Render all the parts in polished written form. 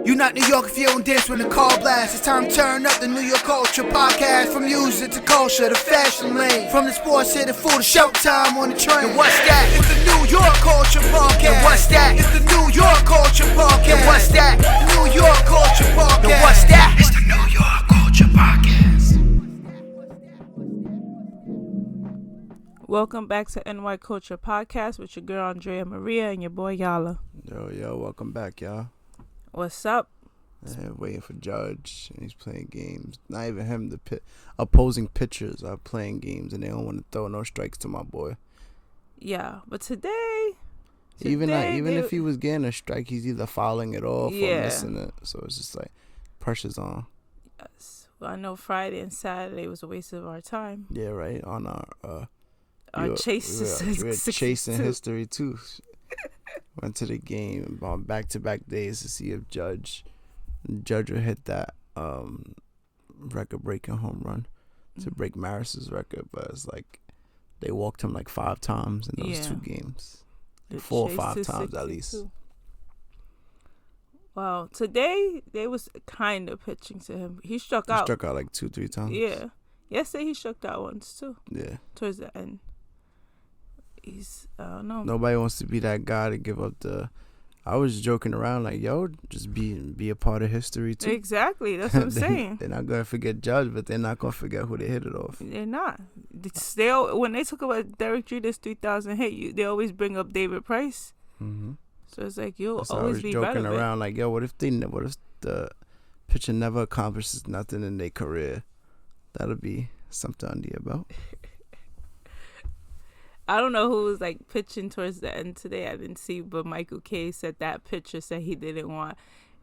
You not New York if you don't dance when the call blasts. It's time to turn up the New York culture podcast. From music to culture to fashion lane. From the sports to the food to showtime on the train. And what's that? It's the New York culture podcast. And what's that? It's the New York culture podcast. And what's that? New York culture podcast. And what's that? It's the New York culture podcast. Welcome back to NY Culture Podcast with your girl ANDREA Maria and your boy YALA. Yo, welcome back, y'all. What's up? Waiting for Judge, and he's playing games. Not even him, the opposing pitchers are playing games, and they don't want to throw no strikes to my boy. Yeah, but today even if he was getting a strike, he's either fouling it off or missing it. So it's just like pressure's on. Yes. Well, I know Friday and Saturday was a waste of our time. Yeah, right. On our chases. We're chasing history too. Went to the game on back-to-back days to see if Judge would hit that record-breaking home run to break Maris's record, but it's like they walked him like 5 times in those 2 games, 4 or 5 times at least. Well, today they was kind of pitching to him. He struck out. He struck out like 2-3 times. Yeah, yesterday he struck out once too. Yeah, towards the end. I don't know. Nobody wants to be that guy to give up the. I was joking around like, yo, just be a part of history too. Exactly, that's what I'm saying. They're not gonna forget Judge, but they're not gonna forget who they hit it off. They're not. When they talk about Derek Jeter's 3,000 hit, they always bring up David Price. Mm-hmm. So it's like you'll always be relevant. I was joking around like, yo, what if the pitcher never accomplishes nothing in their career? That'll be something under your belt. I don't know who was like pitching towards the end today. I didn't see, but Michael Kay said that pitcher said he didn't want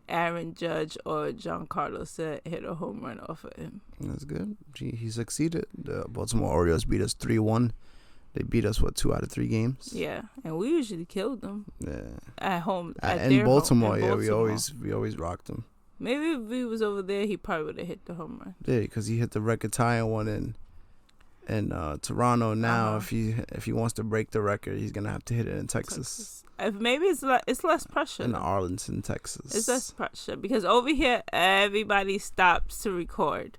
Aaron Judge or Giancarlo to hit a home run off of him. That's good. He succeeded. The Baltimore Orioles beat us 3-1. They beat us 2 out of 3 games. Yeah, and we usually killed them. Yeah, at home in Baltimore. We always rocked them. Maybe if he was over there, he probably would have hit the home run. Yeah, because he hit the record tying one in Toronto. Now if he wants to break the record, he's gonna have to hit it in Texas. Maybe it's less pressure in Arlington, Texas. It's less pressure because over here everybody stops to record.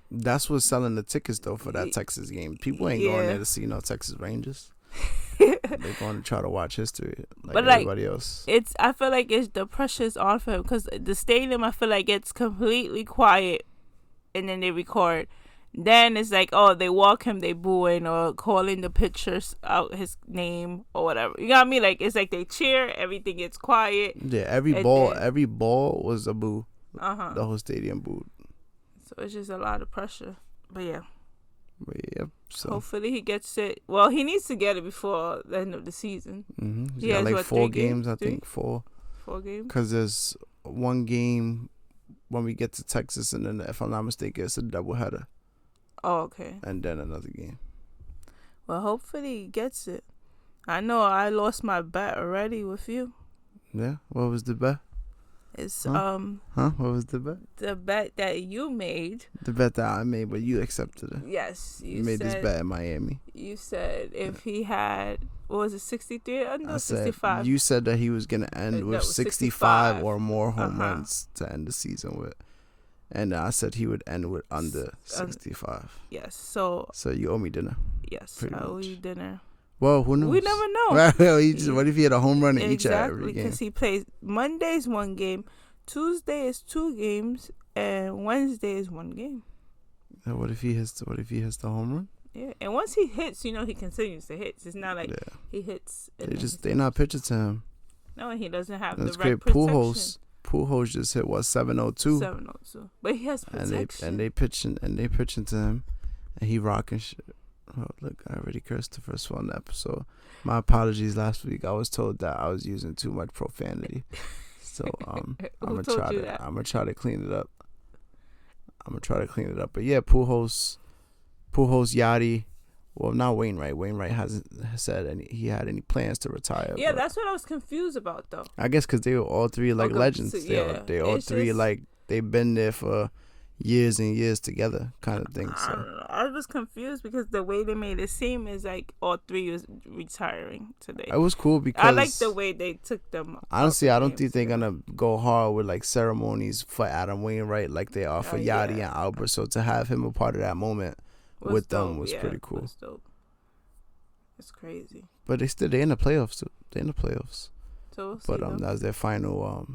That's what's selling the tickets though for that Texas game. People ain't going there to see no Texas Rangers. They're going to try to watch history like everybody else. I feel like the pressure's on for him because the stadium, I feel like it's completely quiet and then they record. Then it's like, oh, they walk him, they booing or calling the pitchers out his name or whatever. You know what I mean? Like it's like they cheer, everything gets quiet. Yeah, every ball was a boo. The whole stadium booed. So it's just a lot of pressure. But yeah. So hopefully he gets it. Well, he needs to get it before the end of the season. Mm-hmm. He got like 4 games, I think. 4 games. Because there's 1 game when we get to Texas, and then if I'm not mistaken, it's a doubleheader. Oh, okay. And then another game. Well, hopefully he gets it. I know I lost my bet already with you. Yeah? What was the bet? It's What was the bet? The bet that you made. The bet that I made, but you accepted it. Yes. You made this bet in Miami. You said if he had, what was it, 63 under 65? You said that he was going to end with 65 or more home runs to end the season with. And I said he would end with under 65. Yes. So you owe me dinner. Yes, I owe you dinner. Well, who knows? We never know. What if he had a home run in each and every game? Because he plays Monday's 1 game, Tuesday is 2 games, and Wednesday is 1 game. And what if he hits the home run? Yeah, and once he hits, he continues to hit. It's not like he hits. They're not pitching to him. No, and he doesn't have That's the right great. protection. Pujols just hit 702. 702, but he has protection. And they pitching to him, and he rocking shit. Oh, look, I already cursed the first one episode. My apologies. Last week I was told that I was using too much profanity, so I'm gonna try to clean it up. But yeah, Pujols, Yachty. Well, not Wainwright. Wainwright hasn't said he had any plans to retire. Yeah, that's what I was confused about, though. I guess because they were all 3 like legends. They all 3 like they've been there for years and years together, kind of thing. So I was confused because the way they made it seem is like all three was retiring today. It was cool because I like the way they took them. Honestly, I don't think they're gonna go hard with like ceremonies for Adam Wainwright like they are for Yachty and Albert. So to have him a part of that moment with them was pretty cool. Was dope. It's crazy. But they're in the playoffs too. They're in the playoffs. So but that was their final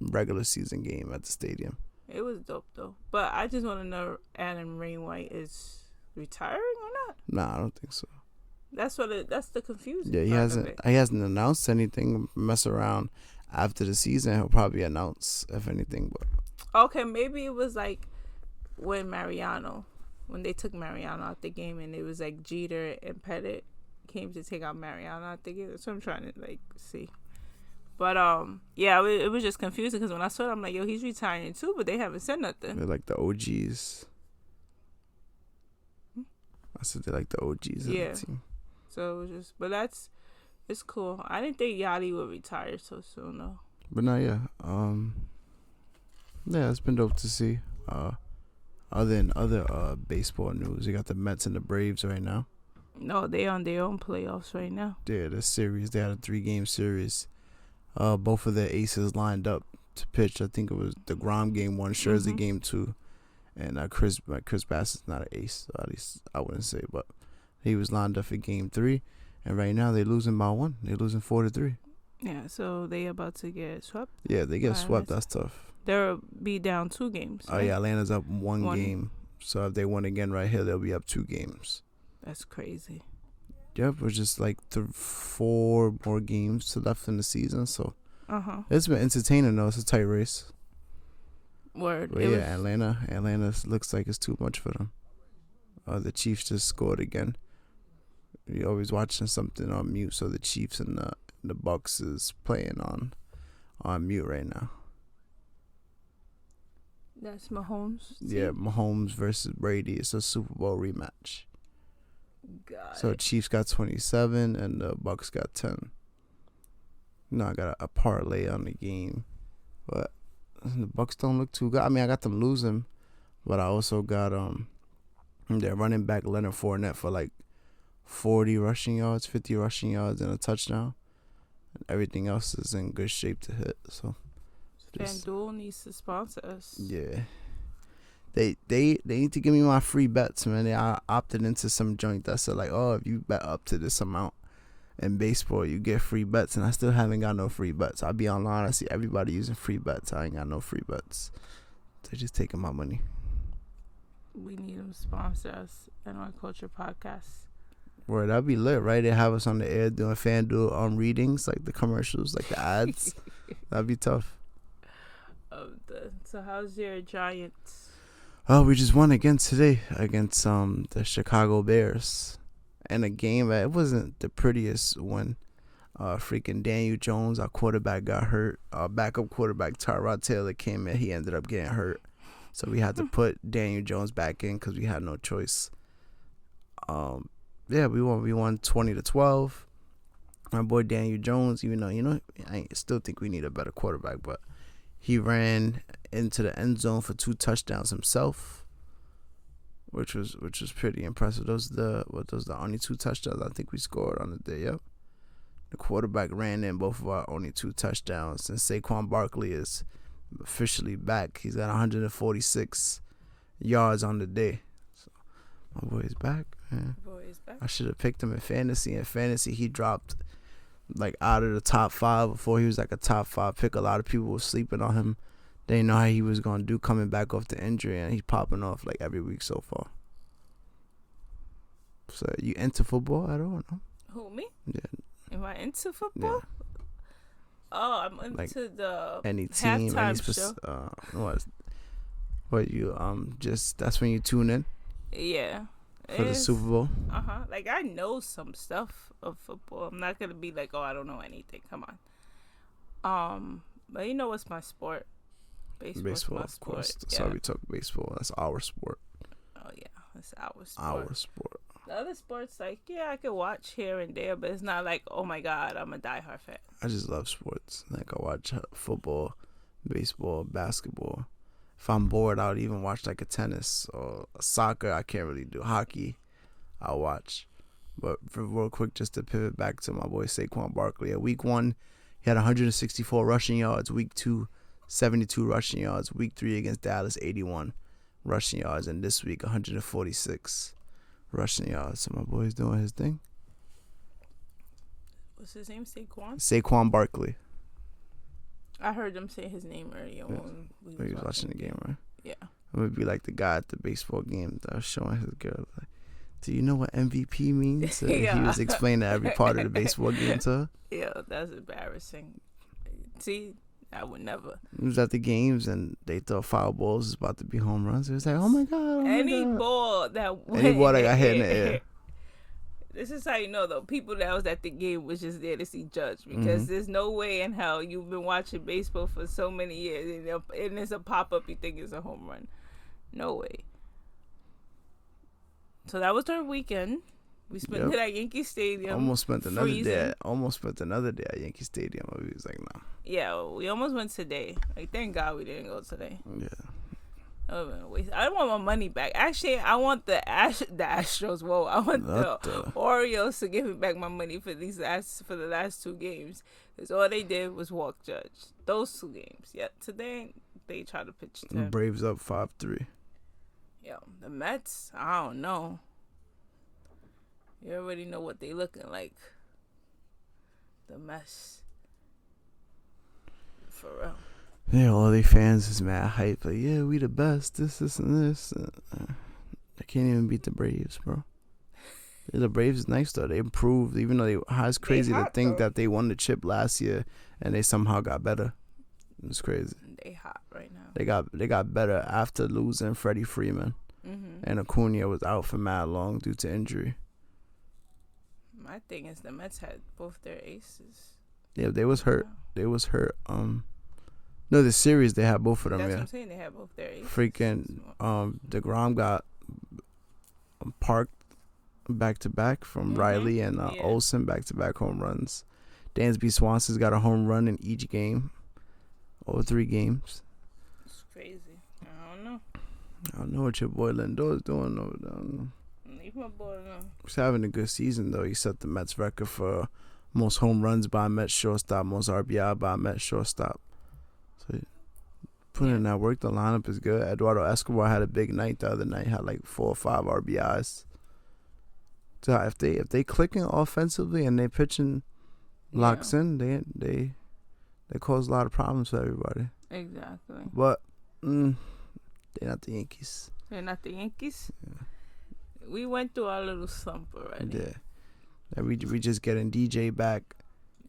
regular season game at the stadium. It was dope though. But I just want to know, Adam Wainwright is retiring or not? Nah, I don't think so. That's the confusing. Yeah, he hasn't announced anything. Mess around after the season, he'll probably announce if anything. But okay, maybe it was like when they took Mariano out the game, and it was like Jeter and Pettit came to take out Mariano out the game. That's what I'm trying to like see. But it was just confusing because when I saw it, I'm like, yo, he's retiring too, but they haven't said nothing. They're like the OGs. I said they're like the OGs of the team. So it was just, but it's cool. I didn't think Yachty would retire so soon though. But no, yeah, it's been dope to see. Other than other baseball news, you got the Mets and the Braves right now. No, they on their own playoffs right now. Yeah, the series. They had a 3-game series. Both of the aces lined up to pitch. I think it was the Grom game 1, Scherzer game 2, and Chris Bassett's not an ace, so at least I wouldn't say, but he was lined up for game 3, and right now they're losing by 1. They're losing 4-3. Yeah, so they about to get swept. Yeah, they get swept. That's tough. They'll be down 2 games. Oh yeah, Atlanta's up 1 game. So if they win again right here, they'll be up 2 games. That's crazy. Yep, we're just like 4 more games left in the season, so it's been entertaining though. It's a tight race. Word. But yeah, Atlanta looks like it's too much for them. The Chiefs just scored again. You're always watching something on mute, so the Chiefs and the Bucks is playing on mute right now. That's Mahomes. Yeah, Mahomes versus Brady. It's a Super Bowl rematch. So Chiefs got 27 and the Bucks got 10. I got a parlay on the game, but the Bucks don't look too good. I mean, I got them losing, but I also got their running back Leonard Fournette for like 40 rushing yards, 50 rushing yards, and a touchdown. And everything else is in good shape to hit. So FanDuel needs to sponsor us. Yeah. They need to give me my free bets, man. I opted into some joint that said like, oh, if you bet up to this amount in baseball, you get free bets, and I still haven't got no free bets. I be online, I see everybody using free bets. I ain't got no free bets. They're just taking my money. We need them to sponsor us and our culture podcast. Word, that'd be lit, right? They have us on the air doing FanDuel readings, like the commercials, like the ads. That'd be tough. So how's your Giants? Oh, we just won again today against the Chicago Bears. And a game that it wasn't the prettiest one. Freaking Daniel Jones, our quarterback, got hurt. Our backup quarterback, Tyrod Taylor, came in. He ended up getting hurt. So we had to put Daniel Jones back in because we had no choice. Yeah, we won. We won 20-12. My boy Daniel Jones, even though, I still think we need a better quarterback, but he ran into the end zone for 2 touchdowns himself, which was pretty impressive. Those are the only 2 touchdowns I think we scored on the day. Yep. The quarterback ran in both of our only 2 touchdowns, and Saquon Barkley is officially back. He's got 146 yards on the day. So my boy is back, man. I should have picked him in fantasy. In fantasy, he dropped like out of the top 5 before he was like a top 5 pick. A lot of people were sleeping on him. They didn't know how he was going to do coming back off the injury, and he's popping off like every week so far. So you into football at all? No? Who, me? Yeah. Am I into football? Yeah. Oh, I'm into the any team, halftime any what you just that's when you tune in? Yeah. For the Super Bowl? Like, I know some stuff of football. I'm not going to be like, oh, I don't know anything. Come on. But you know what's my sport? Baseball, of course. That's why we talk baseball. That's our sport. Oh, yeah. That's our sport. Our sport. The other sports, like, yeah, I could watch here and there, but it's not like, oh, my God, I'm a diehard fan. I just love sports. Like, I watch football, baseball, basketball. If I'm bored, I would even watch like a tennis or a soccer. I can't really do hockey. I'll watch. But for real quick, just to pivot back to my boy Saquon Barkley. At week 1, he had 164 rushing yards. Week 2, 72 rushing yards. Week 3 against Dallas, 81 rushing yards. And this week, 146 rushing yards. So my boy's doing his thing. What's his name? Saquon? Saquon Barkley. I heard them say his name earlier when he was watching the game, right? Yeah. I'm going to be like the guy at the baseball game that was showing his girl, like, do you know what MVP means? Yeah. He was explaining every part of the baseball game to her. Yeah, that's embarrassing. See, I would never. It was at the games, and they thought foul balls was about to be home runs. It was like, oh my God. Any ball that got hit in the air. This is how you know, though. People that was at the game was just there to see Judge, because there's no way in hell you've been watching baseball for so many years and it's a pop-up you think it's a home run. No way. So that was our weekend. We spent it at Yankee Stadium. Almost spent another freezing. day at Yankee Stadium. We was like, nah. Yeah, we almost went today. Like, thank God we didn't go today. Yeah. I want my money back. Actually, I want the Astros. Whoa, I want the Orioles to give me back my money for the last 2 games. Because all they did was walk Judge. Those 2 games. Yeah, today they tried to pitch to him. Braves up 5-3. Yo, the Mets, I don't know. You already know what they looking like. The mess. For real. Yeah, all they fans is mad hype. Like, yeah, we the best. This, and this. They can't even beat the Braves, bro. The Braves is nice, though. They improved, even though it's crazy to think that they won the chip last year and they somehow got better. It's crazy. They hot right now. They got better after losing Freddie Freeman. And Acuna was out for mad long due to injury. My thing is the Mets had both their aces. Yeah, they was hurt. No, the series they had both of them. That's yeah, what I'm saying. They had both their aces. Freaking DeGrom got parked back to back from Riley and Olsen back to back home runs. Dansby Swanson's got a home run in each game, over 3 games. It's crazy. I don't know what your boy Lindor's doing over there. Leave my boy alone. He's having a good season though. He set the Mets record for most home runs by a Mets shortstop, most RBI by a Mets shortstop. So putting in that work, the lineup is good. Eduardo Escobar had a big night the other night. Had like 4 or 5 RBIs. So if they clicking offensively and they pitching locks in, they cause a lot of problems for everybody. Exactly. But they're not the Yankees. They're not the Yankees? Yeah. We went through our little slump already. Yeah. And we just getting DJ back.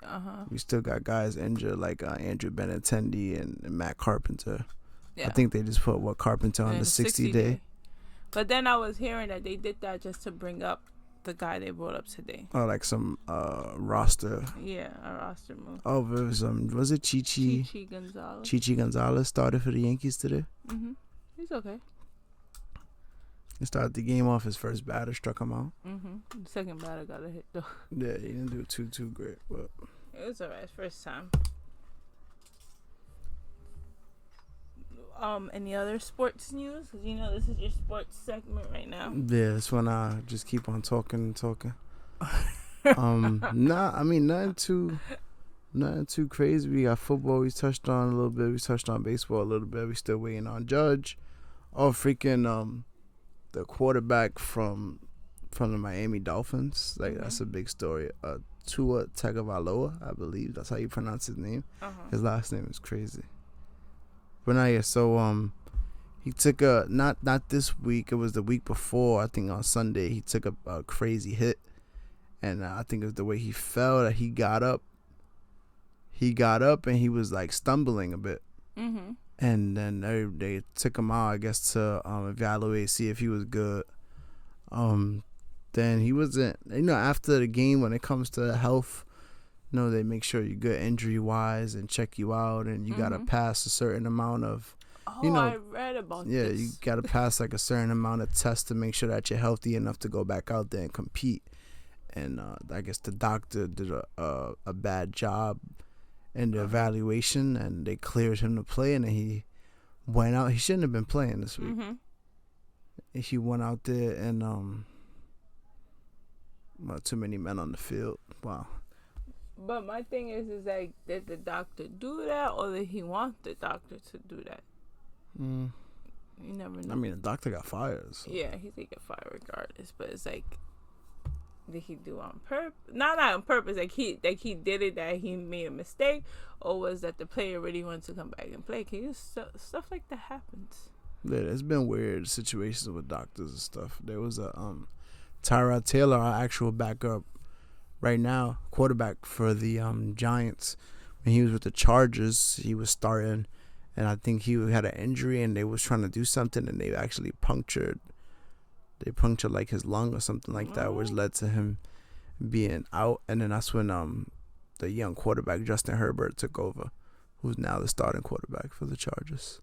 Uh-huh. We still got guys injured like Andrew Benintendi and Matt Carpenter. Yeah. I think they just put Carpenter on the 60 day. But then I was hearing that they did that just to bring up the guy they brought up today. Oh, like some roster. Yeah, a roster move. Oh, it was it Chichi Gonzalez? Chichi Gonzalez started for the Yankees today. Mm-hmm. He's okay. He started the game off. His first batter struck him out. Mm-hmm. The second batter got a hit though. Yeah, he didn't do too great, but it was alright. First time. Any other sports news? Because you know this is your sports segment right now. Yeah, that's when I just keep on talking. Nothing too crazy. We got football. We touched on a little bit. We touched on baseball a little bit. We still waiting on Judge. Oh, freaking the quarterback from the Miami Dolphins. Like that's a big story. Tua Tagovailoa, I believe that's how you pronounce his name. His last name is crazy. But now, yeah, so he took a not this week. It was the week before. I think on Sunday he took a crazy hit, and I think it was the way he fell that he got up. He got up and he was like stumbling a bit, and then they took him out, I guess, to evaluate, see if he was good. Then he wasn't. After the game, when it comes to health. They make sure you're good injury-wise and check you out, and you got to pass a certain amount of, I read about this. Yeah, you got to pass like a certain amount of tests to make sure that you're healthy enough to go back out there and compete. And I guess the doctor did a bad job in the evaluation, and they cleared him to play, and then he went out. He shouldn't have been playing this week. Mm-hmm. He went out there and too many men on the field. Wow. But my thing is like, did the doctor do that, or did he want the doctor to do that? You never know. I mean, the doctor got fired. So. Yeah, he did get fired regardless. But it's like, did he do on purpose? Not on purpose. Like he did it, that he made a mistake, or was that the player really wanted to come back and play? Stuff like that happens. Yeah, there's been weird situations with doctors and stuff. There was a Tyrod Taylor, our actual backup right now, quarterback for the Giants. When he was with the Chargers, he was starting, and I think he had an injury, and they was trying to do something, and they actually punctured like his lung or something like that, which led to him being out. And then that's when the young quarterback Justin Herbert took over, who's now the starting quarterback for the Chargers.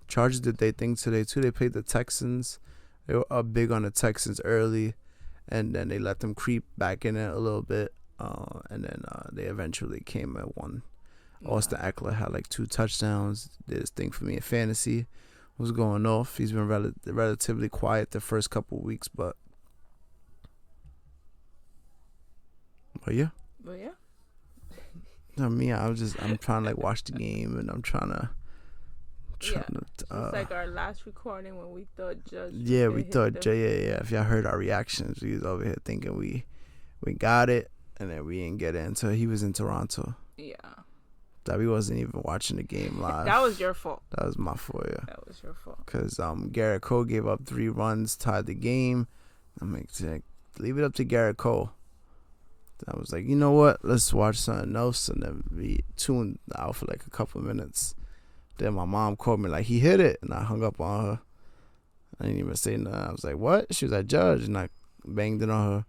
Chargers did their thing today too. They played the Texans. They were up big on the Texans early, and then they let them creep back in it a little bit, and then they eventually came at one. Austin Eckler had like 2 touchdowns. Did his thing for me in fantasy. Was going off. He's been relatively quiet the first couple of weeks, but yeah. I mean, I'm trying to like watch the game, and I'm trying to. It's like our last recording when we thought Judge. Yeah, we thought Judge. Yeah. If y'all heard our reactions, we was over here thinking we got it, and then we didn't get it until he was in Toronto. Yeah. That we wasn't even watching the game live. That was your fault. That was my fault, yeah. That was your fault. Because Garrett Cole gave up 3 runs, tied the game. I'm like, leave it up to Garrett Cole. I was like, you know what? Let's watch something else. And then we tuned out for like a couple of minutes. Then my mom called me like, he hit it. And I hung up on her. I didn't even say nothing. I was like, what? She was like, Judge. And I banged it on her.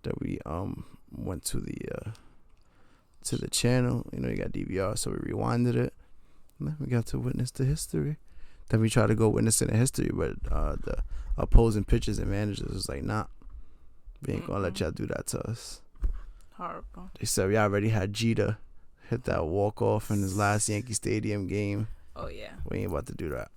Then we went to the channel. You know, you got DVR, so we rewinded it. And then we got to witness the history. Then we tried to go witnessing the history, but the opposing pitchers and managers was like, nah, we ain't gonna let y'all do that to us. Horrible. They said we already had Jeter hit that walk-off in his last Yankee Stadium game. Oh, yeah. We ain't about to do that.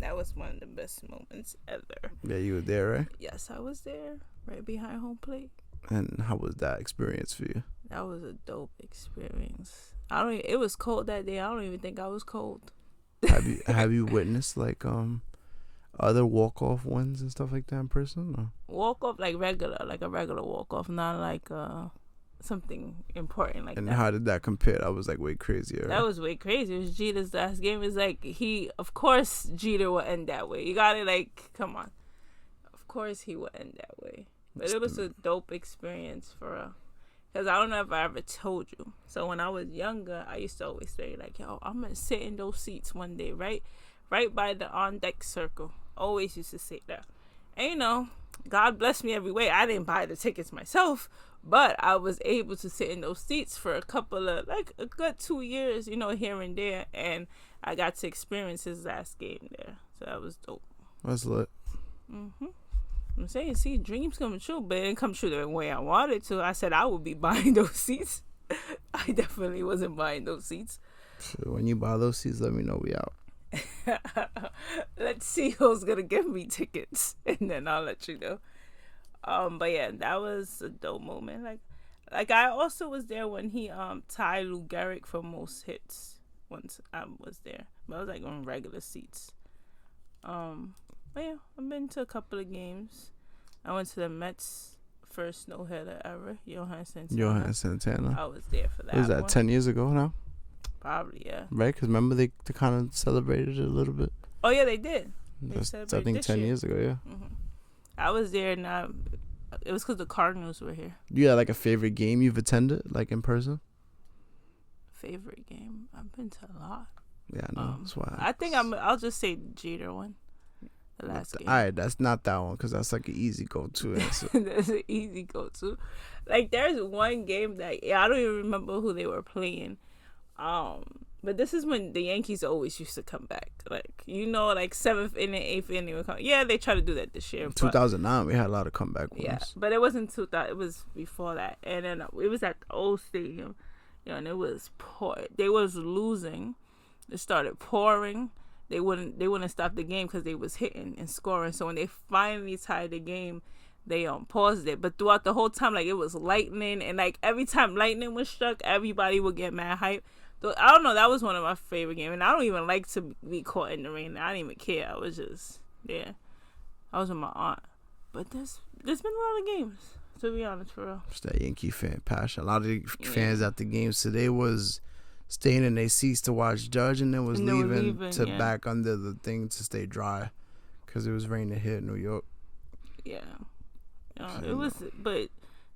That was one of the best moments ever. Yeah, you were there, right? Yes, I was there, right behind home plate. And how was that experience for you? That was a dope experience. It was cold that day. I don't even think I was cold. Have you witnessed like other walk-off wins and stuff like that in person? Or? Walk-off like a regular walk-off, not like something important like and that. And how did that compare? That was like way crazier. That was way crazy. It was Jeter's last game. It's like of course Jeter will end that way. You got it, like, come on. Of course he will end that way. But it was a dope experience for real. Because I don't know if I ever told you. So when I was younger, I used to always say, like, yo, I'm going to sit in those seats one day, right by the on-deck circle. Always used to say that. And, you know, God bless me every way. I didn't buy the tickets myself, but I was able to sit in those seats for a couple of, like, a good 2 years, you know, here and there. And I got to experience his last game there. So that was dope. That's lit. Mm-hmm. I'm saying, see, dreams come true, but it didn't come true the way I wanted to. I said I would be buying those seats. I definitely wasn't buying those seats. So when you buy those seats, let me know we out. Let's see who's gonna give me tickets, and then I'll let you know. But yeah, that was a dope moment. Like I also was there when he tied Lou Gehrig for most hits. Once I was there, but I was like on regular seats. But yeah, I've been to a couple of games. I went to the Mets' first no-hitter ever, Johan Santana. I was there for that. Was that one. 10 years ago now? Probably, yeah. Right? Because remember they kind of celebrated it a little bit? Oh, yeah, they did. That's, I think 10 years ago, yeah. Mm-hmm. I was there, and it was because the Cardinals were here. You had like a favorite game you've attended, like in person? Favorite game? I've been to a lot. Yeah, I know. That's why. I think I'll just say Jeter one. The last game. Alright, that's not that one because that's like an easy go-to answer. That's an easy go-to. Like there's one game that I don't even remember who they were playing. But this is when the Yankees always used to come back. Like, you know, like 7th inning, 8th inning would come. Yeah, they try to do that this year. 2009, we had a lot of comeback ones. Yeah, but it wasn't 2000. It was before that, and then it was at the old stadium. You know, and it was they was losing. It started pouring. they wouldn't stop the game because they was hitting and scoring. So when they finally tied the game, they paused it. But throughout the whole time, like, it was lightning, and like every time lightning was struck, everybody would get mad hype. So I don't know, that was one of my favorite games, and I don't even like to be caught in the rain. I didn't even care. I was just there. I was with my aunt. But there's been a lot of games, to be honest, for real. It's that Yankee fan passion. A lot of the fans at the games today was staying in their seats to watch Judge, and then was leaving to back under the thing to stay dry because it was raining here in New York. Yeah. It was, but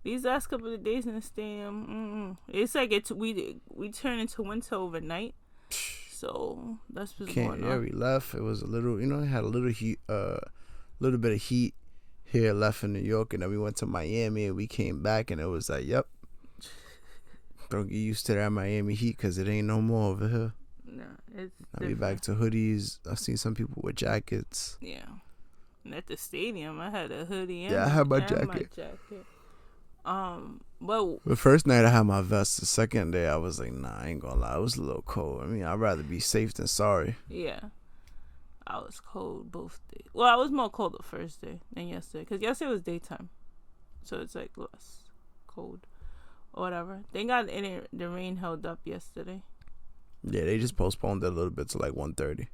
these last couple of days in the stadium, it's like we turned into winter overnight. So that's what's going on. Yeah, we left. It was a little, it had a little heat, little bit of heat here left in New York, and then we went to Miami, and we came back, and it was like, yep, don't get used to that Miami heat because it ain't no more over here. No, it's I'll be back to hoodies. I've seen some people with jackets. Yeah. And at the stadium, I had a hoodie. I had my jacket. Well, the first night I had my vest. The second day I was like, nah, I ain't gonna lie, it was a little cold. I mean, I'd rather be safe than sorry. Yeah, I was cold both days. Well, I was more cold the first day than yesterday because yesterday was daytime, so it's like less cold or whatever. Thank God the rain held up yesterday. Yeah, they just postponed it a little bit to like 1:30.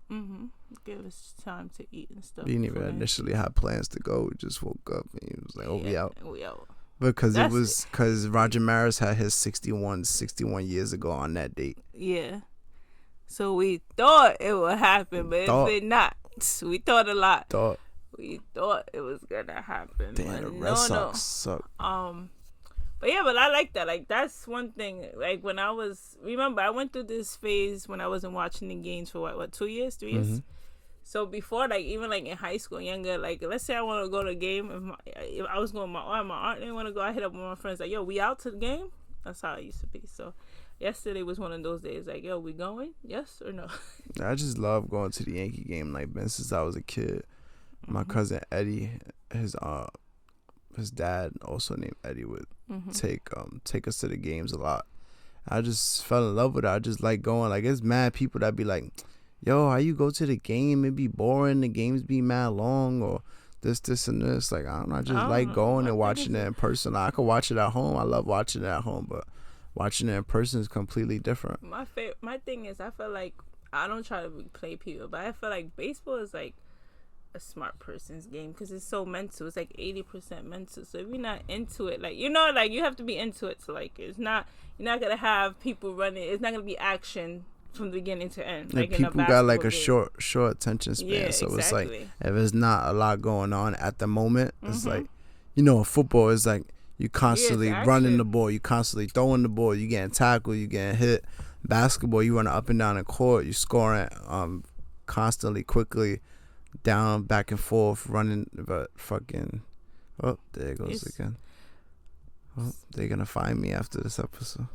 Give us time to eat and stuff. We didn't even initially have plans to go. We just woke up and it was like, oh, we out. We out. Because because Roger Maris had his 61 years ago on that date. Yeah. So we thought it would happen, but it did not. We thought a lot. We thought it was gonna happen. Damn, the Red Sox suck. But I like that. Like, that's one thing. Like, when I went through this phase when I wasn't watching the games for what 2 years, 3 years. So before, like, even like in high school, younger, like, let's say I want to go to a game. If I was going with my aunt didn't want to go, I hit up with my friends like, yo, we out to the game. That's how it used to be. So yesterday was one of those days. Like, yo, we going? Yes or no? I just love going to the Yankee game. Like, been since I was a kid. My cousin Eddie, his dad, also named Eddie, would take us to the games a lot. I just fell in love with it. I just like going. Like, it's mad people that be like, yo, how you go to the game? It be boring. The games be mad long, or this and this. Like, I don't know. I just like going and watching it in person. I could watch it at home. I love watching it at home, but watching it in person is completely different. My thing is, I feel like, I don't try to play people, but I feel like baseball is like a smart person's game because it's so mental. It's like 80% mental. So if you're not into it, like, like, you have to be into it to like it. It's not, you're not gonna have people running. It's not gonna be action from the beginning to end. Like, people got like a short attention span. Yeah, so exactly. It's like, if there's not a lot going on at the moment, it's like, football is like you constantly running the ball, you constantly throwing the ball, you getting tackled, you getting hit. Basketball, you running up and down the court, you scoring constantly, quickly, down, back and forth, running. But fucking, oh, there it goes again. Oh, they're gonna find me after this episode.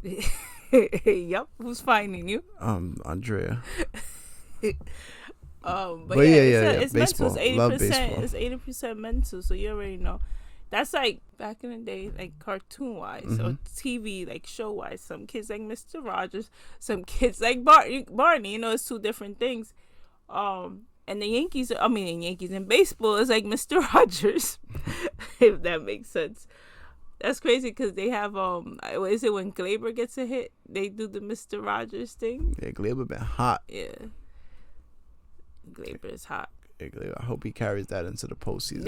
Yep, who's finding you? Andrea. But yeah, it's baseball. Mental. It's 80%. Love baseball. It's 80% mental, so you already know. That's like back in the day, like cartoon wise or TV, like show wise. Some kids like Mr. Rogers, some kids like Barney. It's two different things. And the Yankees and baseball is like Mr. Rogers, if that makes sense. That's crazy because they have is it when Glaber gets a hit, they do the Mr. Rogers thing? Yeah, Glaber been hot. Yeah, Glaber is hot. Yeah, Glaber, I hope he carries that into the postseason.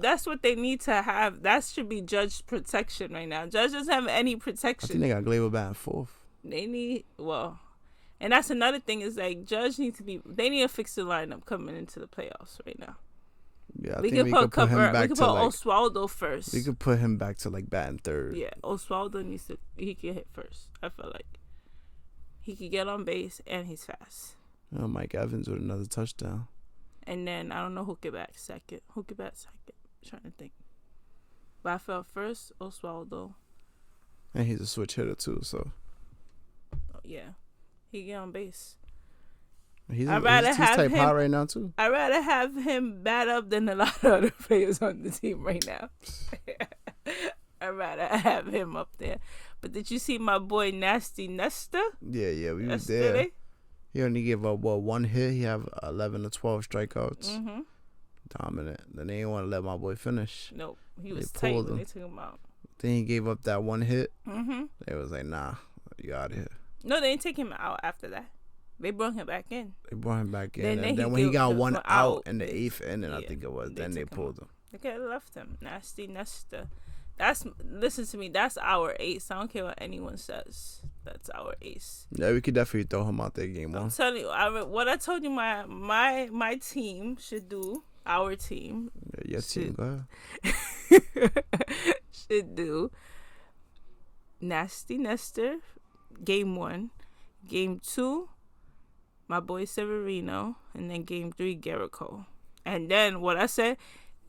That's what they need to have. That should be Judge protection right now. Judge doesn't have any protection. I think they got Glaber batting fourth. They need and that's another thing is like Judge they need to fix the lineup coming into the playoffs right now. Yeah, we could put him back to Oswaldo first. We could put him back to like batting third. Yeah, Oswaldo he can hit first. I feel like he could get on base and he's fast. Mike Evans with another touchdown. And then I don't know who could bat second. I'm trying to think. But I felt first Oswaldo. And he's a switch hitter too, so. Oh, yeah, he get on base. He's type hot right now too. I'd rather have him bat up than a lot of other players on the team right now. I'd rather have him up there. But did you see my boy Nasty Nesta? Yeah, we was there. He only gave up one hit. He have 11 to 12 strikeouts. Mm-hmm. Dominant. Then they didn't want to let my boy finish. Nope. He They was tight pulled when him. they took him out. Then he gave up that one hit. Mm-hmm. They was like, nah, you out of here. No, they didn't take him out after that. They brought him back in. They brought him back in. Then And when he got one out in the they- 8th inning, I think it was, then they took him pulled out. him. They could have left him. Nasty Nesta. Listen to me. That's our ace. I don't care what anyone says. That's our ace. Yeah, we could definitely throw him out there game I'm one. telling you, what I told you, my team should do. Our team Yeah, your team, go ahead. should do Nasty Nestor, game 1, game 2, my boy Severino, and then game 3, Garrico. And then what I said,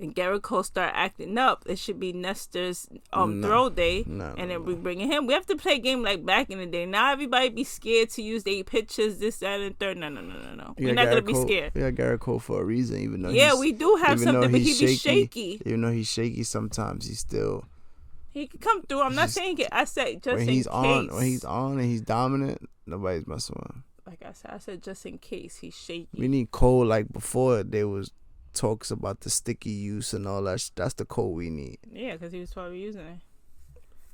and Garrico start acting up, it should be Nestor's throw day, and then we bringing him. We have to play a game like back in the day. Now everybody be scared to use their pitches, this, that, and third. No. We're not gonna be scared. We got Garrett Cole for a reason, even though we do have something, but he be shaky. Even though he's shaky, sometimes he's still. He could come through. I'm not saying it. I said just when in he's case. when he's on and he's dominant, nobody's messing with him. Like I said just in case he's shaky. We need Cole like before there was talks about the sticky use and all that. That's the Cole we need. Yeah, because he was probably using it.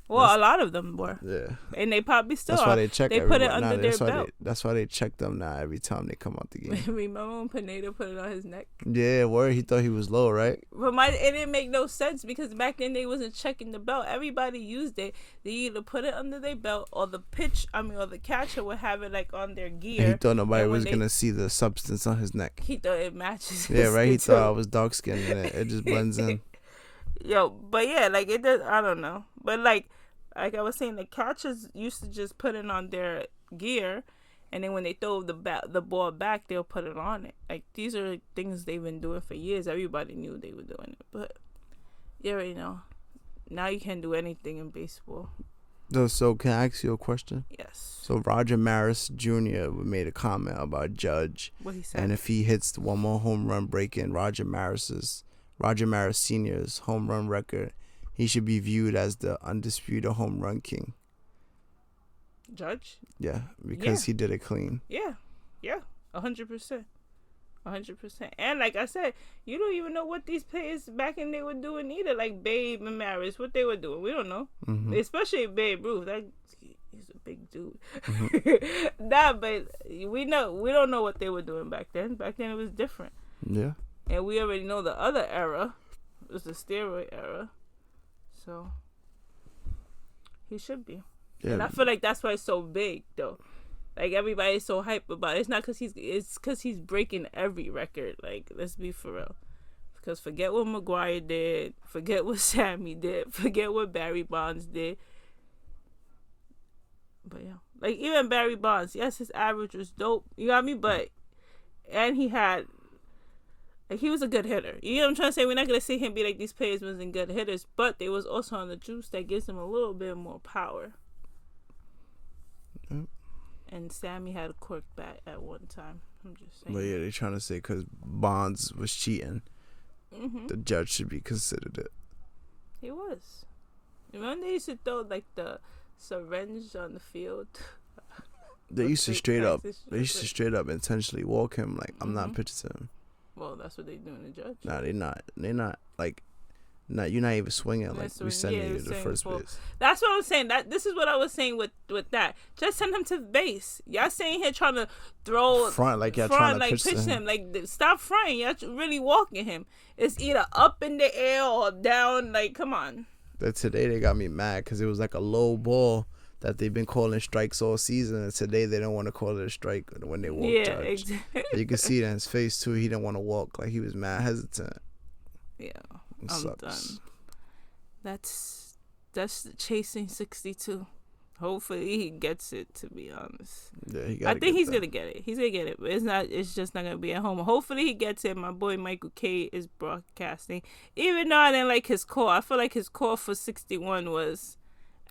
Well, a lot of them were. Yeah. And they probably still That's are. why they check They put it under their belt. That's why they check them now every time they come out the game. Remember when Pineda put it on his neck? Yeah, word. He thought he was low, right? But it didn't make no sense because back then they wasn't checking the belt. Everybody used it. They either put it under their belt or the catcher would have it like on their gear. And he thought nobody was gonna see the substance on his neck. He thought it matches. Yeah, right. He thought I was dark skinned and it just blends in. Yo, but yeah, like it does. I don't know, but like I was saying, the catchers used to just put it on their gear, and then when they throw the ball back, they'll put it on it. Like these are things they've been doing for years. Everybody knew they were doing it, but you already know. Now you can't do anything in baseball. So can I ask you a question? Yes. So Roger Maris Jr. made a comment about Judge, What he said. and if he hits one more home run, breaking Roger Maris Sr.'s home run record, he should be viewed as the undisputed home run king. Judge? Yeah, because he did it clean. Yeah, 100%. 100%. And like I said, you don't even know what these players back in they were doing either. Like Babe and Maris, what they were doing. We don't know. Mm-hmm. Especially Babe Ruth. He's a big dude. Mm-hmm. But we don't know what they were doing back then. Back then it was different. Yeah. And we already know the other era was the steroid era. So he should be. Yeah. And I feel like that's why it's so big though. Like everybody's so hyped about it. It's not because he's breaking every record. Like, let's be for real. Because forget what McGuire did, forget what Sammy did, forget what Barry Bonds did. But yeah, like even Barry Bonds, yes, his average was dope. You got me, and he had. Like, he was a good hitter. You know what I'm trying to say? We're not going to see him be like these players wasn't good hitters, but they was also on the juice that gives them a little bit more power. Yep. And Sammy had a cork bat at one time. I'm just saying. But yeah, they're trying to say because Bonds was cheating, the Judge should be considered it. He was. Remember they used to throw like the syringe on the field? They used to straight up intentionally walk him like, I'm not pitching to him. Well, that's what they do in the Judge. Nah, they're not. They're not like. Nah, you're not even swinging. Like we sending you to the first base. That's what I'm saying. This is what I was saying with that. Just send him to the base. Y'all saying here trying to throw front like y'all trying to pitch to him. Like stop fronting. Y'all really walking him. It's either up in the air or down. Like come on. That today they got me mad because it was like a low ball that they've been calling strikes all season, and today they don't want to call it a strike when they walk. Yeah, Judge. exactly. You can see it in his face too. He didn't want to walk. Like he was mad hesitant. Yeah, It I'm sucks. done. That's chasing 62. Hopefully he gets it. To be honest, Yeah, I think he's gonna get it. He's gonna get it, but it's just not gonna be at home. Hopefully he gets it. My boy Michael K is broadcasting. Even though I didn't like his call, I feel like his call for 61 was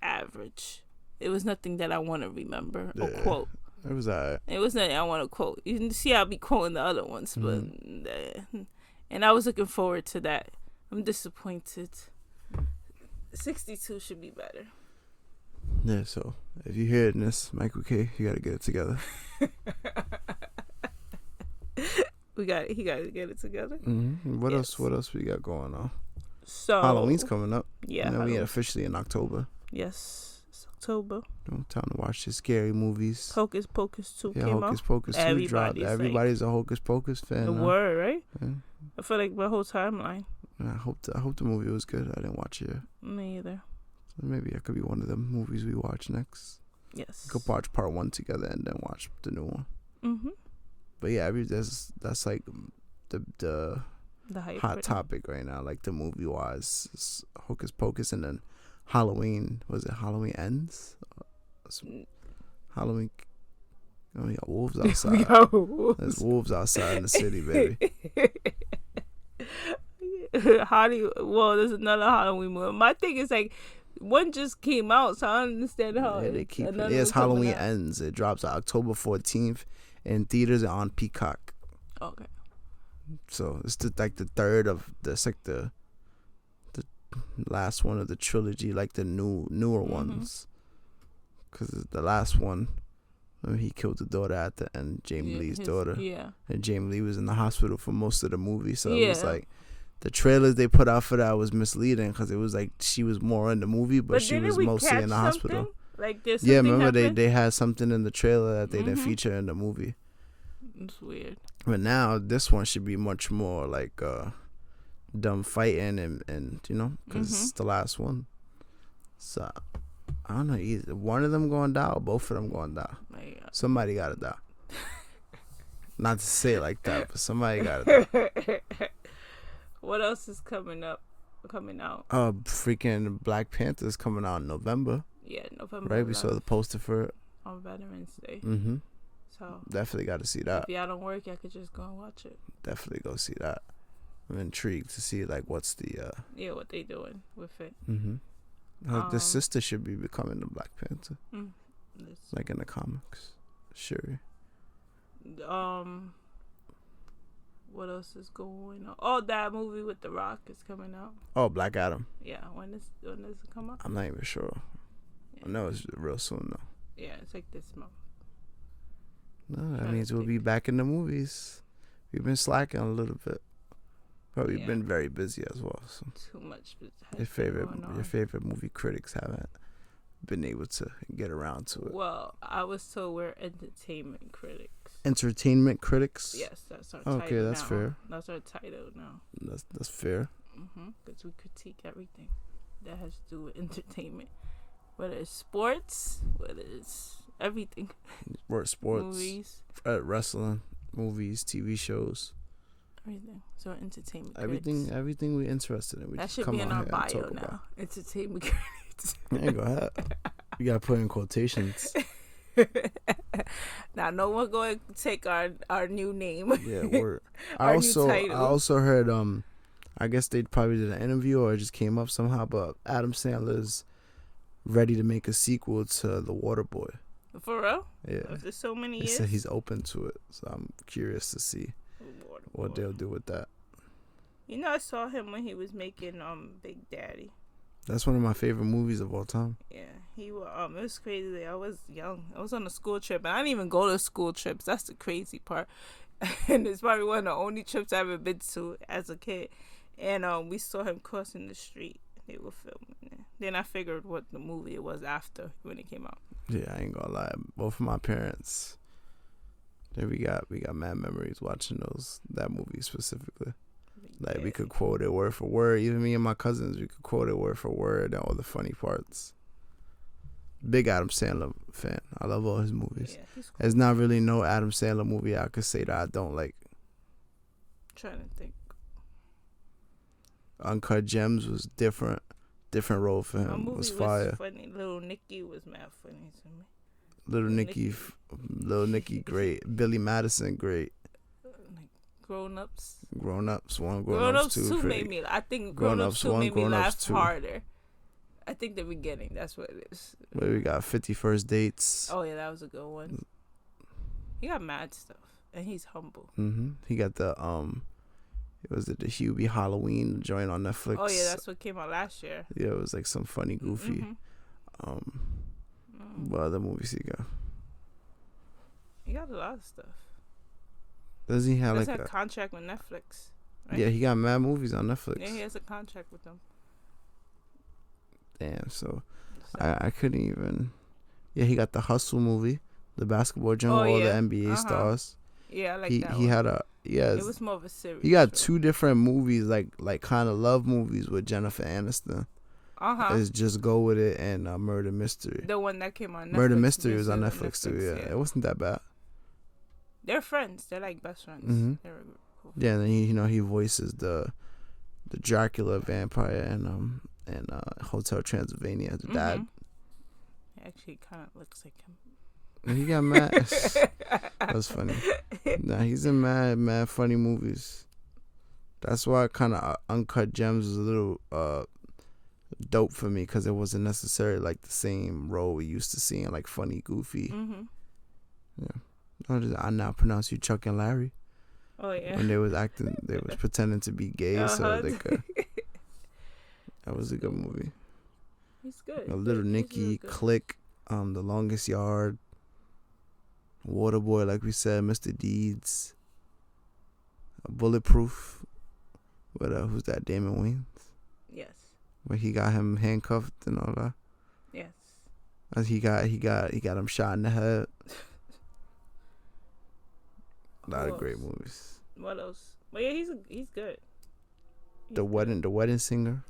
average. It was nothing that I want to remember or quote. It was alright. It was nothing I want to quote. You can see I'll be quoting the other ones, but and I was looking forward to that. I'm disappointed. 62 should be better. Yeah, so if you hear this, Michael K, you gotta get it together. He got to get it together. Mm-hmm. What else we got going on? So Halloween's coming up. Yeah. And then we officially in October. Yes, it's October. Time to watch the scary movies. Hocus Pocus 2 Yeah, came Hocus out. Pocus 2 dropped. Everybody's like, a Hocus Pocus fan. The word, right? Yeah. I feel like my whole timeline. I hope the movie was good. I didn't watch it yet. Me either. So maybe it could be one of the movies we watch next. Yes. We could watch part 1 together and then watch the new one. Mm-hmm. But yeah, that's like the hot topic right now. Like the movie wise, it's Hocus Pocus, and then Halloween. Was it Halloween Ends? Halloween. Oh, we got wolves outside. There's wolves outside in the city, baby. Well, there's another Halloween movie. My thing is like, one just came out, so I don't understand how. Yeah, they keep. It's Halloween Ends. It drops October 14th in theaters and on Peacock. Okay. So it's the third of it's like the last one of the trilogy, like the newer ones. Because the last one, he killed the daughter at the end, Jamie Lee's daughter. Yeah. And Jamie Lee was in the hospital for most of the movie, so it was like the trailers they put out for that was misleading because it was like she was more in the movie, but she was mostly in the hospital. Like this. Yeah, remember they had something in the trailer that they didn't feature in the movie. It's weird. But now this one should be much more like dumb fighting and you know, because it's the last one. So I don't know, either one of them going to die or both of them going to die. Somebody got to die. Not to say it like that, but somebody got to die. What else is coming out? Freaking Black Panther's coming out in November. Yeah, November. Right, we saw the poster for it on Veterans Day. Mm-hmm. So definitely got to see that. If y'all don't work, y'all could just go and watch it. Definitely go see that. I'm intrigued to see like what's the what they doing with it. The sister should be becoming the Black Panther, like in the comics. Sure. What else is going on? Oh, that movie with The Rock is coming out. Oh, Black Adam. Yeah, when does it come out? I'm not even sure. I know it's real soon though. Yeah, it's like this month. No, that means we'll be back in the movies. We've been slacking a little bit, but we've been very busy as well. So. Too much. Your favorite movie critics haven't been able to get around to it. Well, I was told we're entertainment critics. Entertainment critics? Yes, that's our title. Okay, that's fair. That's our title now. That's fair. Because we critique everything that has to do with entertainment, whether it's sports, whether it's everything. Sports, movies, wrestling, movies, TV shows, everything. So entertainment. Everything we're interested in. That should be in our bio now. Entertainment critics. Yeah, go ahead. You gotta put in quotations. Now, no one going to take our new name. Yeah, word. I also heard I guess they probably did an interview or it just came up somehow, but Adam Sandler's ready to make a sequel to The Waterboy. For real? Yeah. After so many years? He said he's open to it, so I'm curious to see what they'll do with that. You know, I saw him when he was making Big Daddy. That's one of my favorite movies of all time. Yeah, he was. It was crazy. I was young. I was on a school trip, and I didn't even go to school trips. That's the crazy part. And it's probably one of the only trips I ever been to as a kid. And we saw him crossing the street. They were filming it. Then I figured what the movie it was after when it came out. Yeah, I ain't gonna lie. Both of my parents. There we got mad memories watching that movie specifically. Like we could quote it word for word. Even me and my cousins, we could quote it word for word and all the funny parts. Big Adam Sandler fan. I love all his movies. Yeah, he's cool. There's not really no Adam Sandler movie I could say that I don't like. Trying to think. Uncut Gems was different role for him. Movie was fire. Funny. Little Nicky was mad funny to me. Little Nicky, great. Billy Madison, great. Grown Ups 1, Grown Ups 2 made me. I think Grown Ups 2 made me laugh harder. I think the beginning. That's what it is. Where we got 50 First Dates. Oh yeah, that was a good one. He got mad stuff, and he's humble. He got the was it the Hubie Halloween joint on Netflix? Oh yeah, that's what came out last year. Yeah, it was like some funny, goofy. What other movies he got? He got a lot of stuff. Does he have He has like a contract with Netflix. Right? Yeah, he got mad movies on Netflix. Yeah, he has a contract with them. Damn, so I couldn't even. Yeah, he got the Hustle movie, the basketball joint with all the NBA stars. Yeah, I like that He one. had It was more of a series. He got two different movies, like kind of love movies with Jennifer Aniston. It's Just Go With It and Murder Mystery. The one that came on Netflix. Murder Mystery was on Netflix too. Yeah, it wasn't that bad. They're friends. They're like best friends. Mm-hmm. They're cool. Yeah, and then he voices the Dracula vampire and Hotel Transylvania, the dad. He actually kind of looks like him. And he got mad. That's funny. Nah, he's in mad funny movies. That's why kind of Uncut Gems was a little dope for me, because it wasn't necessarily like the same role we used to seeing, like funny, goofy. Yeah. I now pronounce you Chuck and Larry. Oh yeah. When they was pretending to be gay, so they could. That was a good movie. He's good. Little Nicky, Click, The Longest Yard, Waterboy, like we said, Mr. Deeds, Bulletproof. But who's that? Damon Wayans. Yes. Where he got him handcuffed and all that. Yes. As he got him shot in the head. A lot of great movies. What else? But yeah, he's good. The Wedding Singer.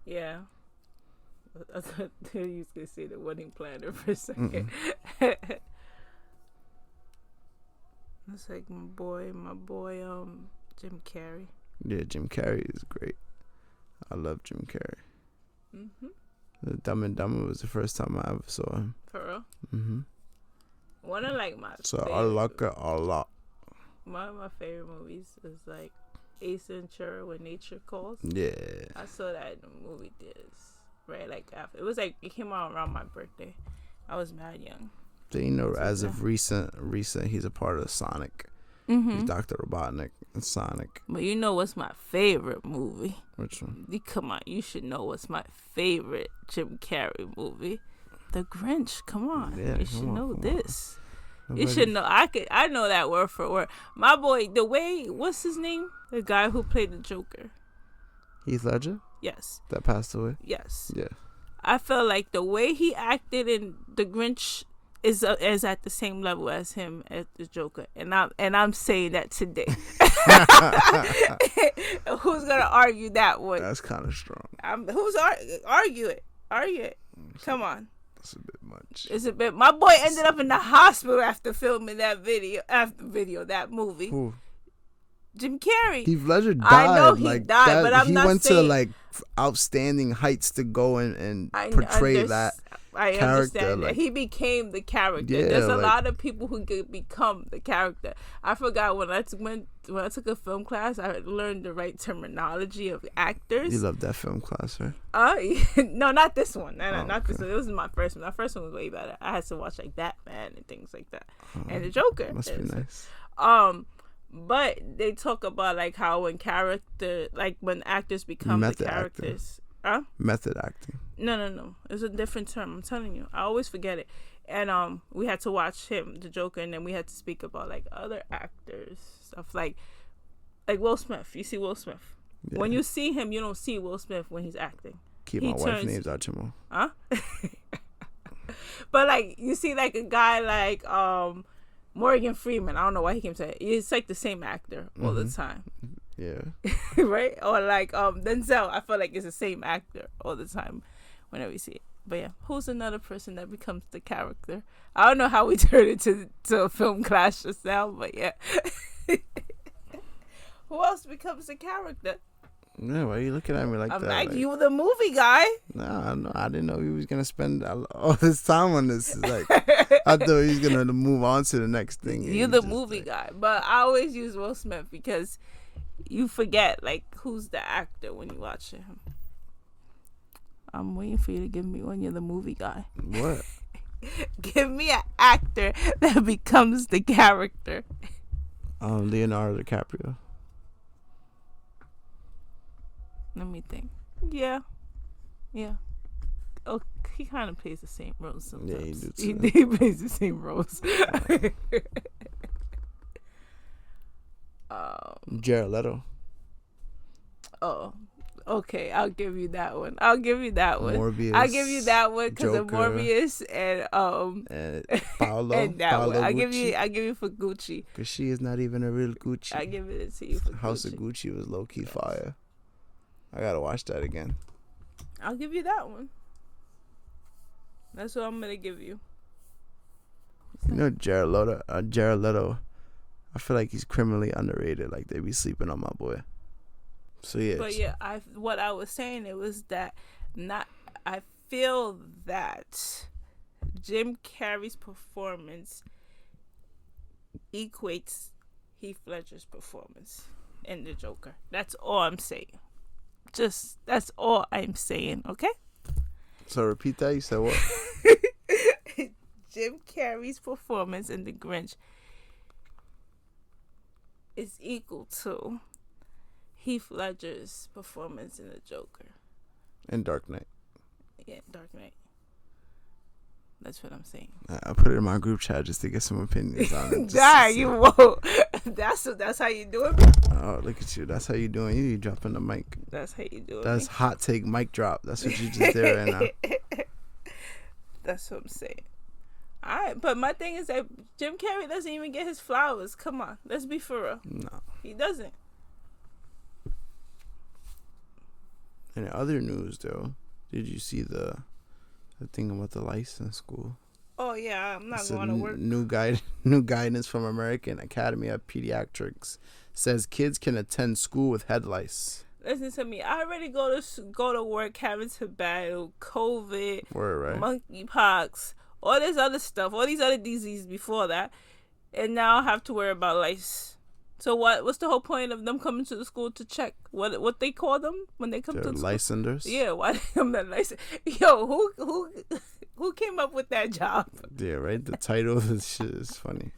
Yeah. I thought you was gonna say The Wedding Planner for a second. That's like my boy, Jim Carrey. Yeah, Jim Carrey is great. I love Jim Carrey. The Dumb and Dumber was the first time I ever saw him. For real? One of like my So I like it a lot. One of my favorite movies is like Ace Ventura: When Nature Calls. Yeah. I saw that in the movie theaters. Right, like after it came out around my birthday. I was mad young. So as of recent, he's a part of Sonic. He's Dr. Robotnik in Sonic. But you know what's my favorite movie? Which one? Come on, you should know what's my favorite Jim Carrey movie. The Grinch. Come on, you should know this. You should know. I know that word for word. My boy, what's his name? The guy who played the Joker. Heath Ledger? Yes. That passed away? Yes. Yeah. I felt like the way he acted in The Grinch is at the same level as him as the Joker, and I'm saying that today. Who's gonna argue that one? That's kind of strong. Argue it? Come on. That's a bit much. It's a bit. My boy ended up in the hospital after filming that that movie. Who? Jim Carrey. Heath Ledger died. I know he died, but I'm not saying... He went to like outstanding heights to go and portray that I character. Understand that. Like, he became the character. Yeah, There's a lot of people who could become the character. I forgot when I took a film class, I learned the right terminology of actors. You love that film class, right? No, not this one. No, not okay. this one. It was my first one. My first one was way better. I had to watch like Batman and things like that, and the Joker. Must be nice. But they talk about like how when actors become Method the characters. Method acting. No. It's a different term. I'm telling you. I always forget it. And we had to watch him, the Joker, and then we had to speak about like other actors, stuff like Will Smith. You see Will Smith. Yeah. When you see him, you don't see Will Smith when he's acting. Keep my wife's names out your mouth. But like you see like a guy like Morgan Freeman. I don't know why he came to it. It's like the same actor all the time. Yeah. Right? Or like Denzel. I feel like it's the same actor all the time whenever you see it. But yeah, who's another person that becomes the character? I don't know how we turned it to a film class just now, but yeah. Who else becomes a character? Yeah, why are you looking at me like I'm that? like, you the movie guy. No, I didn't know he was gonna spend all this time on this. Like, I thought he was gonna move on to the next thing. You're the movie guy, but I always use Will Smith because you forget like who's the actor when you watch him. I'm waiting for you to give me one. You're the movie guy. What? Give me an actor that becomes the character. Leonardo DiCaprio. Let me think. Yeah. Oh, he kind of plays the same roles sometimes. Yeah, he does. Too. He plays the same roles. Jared Leto. Oh, okay. I'll give you that one. I'll give you that one. Morbius. I'll give you that one because of Joker. Morbius and Paolo. and that Paolo one. I'll Gucci. give you for Gucci. Because she is not even a real Gucci. I give it to you for House Gucci. of Gucci was low key fire. I gotta watch that again. I'll give you that one. That's what I'm gonna give you. You know, Jared Leto. I feel like he's criminally underrated. Like, they be sleeping on my boy. So yeah. But yeah, what I was saying, it was that I feel that Jim Carrey's performance equates Heath Ledger's performance in the Joker. That's all I'm saying. That's all I'm saying, okay? So repeat that. You said what? Jim Carrey's performance in The Grinch is equal to Heath Ledger's performance in the Joker. In Dark Knight. Yeah, Dark Knight. That's what I'm saying. I put it in my group chat just to get some opinions on it. Nah, you won't. That's how you do it. Oh, look at you. That's how you doing. You dropping the mic. That's how you do it. That's hot take mic drop. That's what you just did right now. That's what I'm saying. All right, but my thing is that Jim Carrey doesn't even get his flowers. Come on, let's be for real. No. He doesn't. In other news, though, did you see the thing about the license school? Oh yeah, I'm not It's going to work. New guidance from American Academy of Pediatrics says kids can attend school with head lice. Listen to me. I already go to work having to battle COVID, Word, right? monkeypox, all this other stuff, all these other diseases before that, and now I have to worry about lice. So what's the whole point of them coming to the school to check what they call them when they come They're to the school? licensers. Yeah, why they come to license? Yo, who came up with that job? Yeah, right. The title of this shit is funny.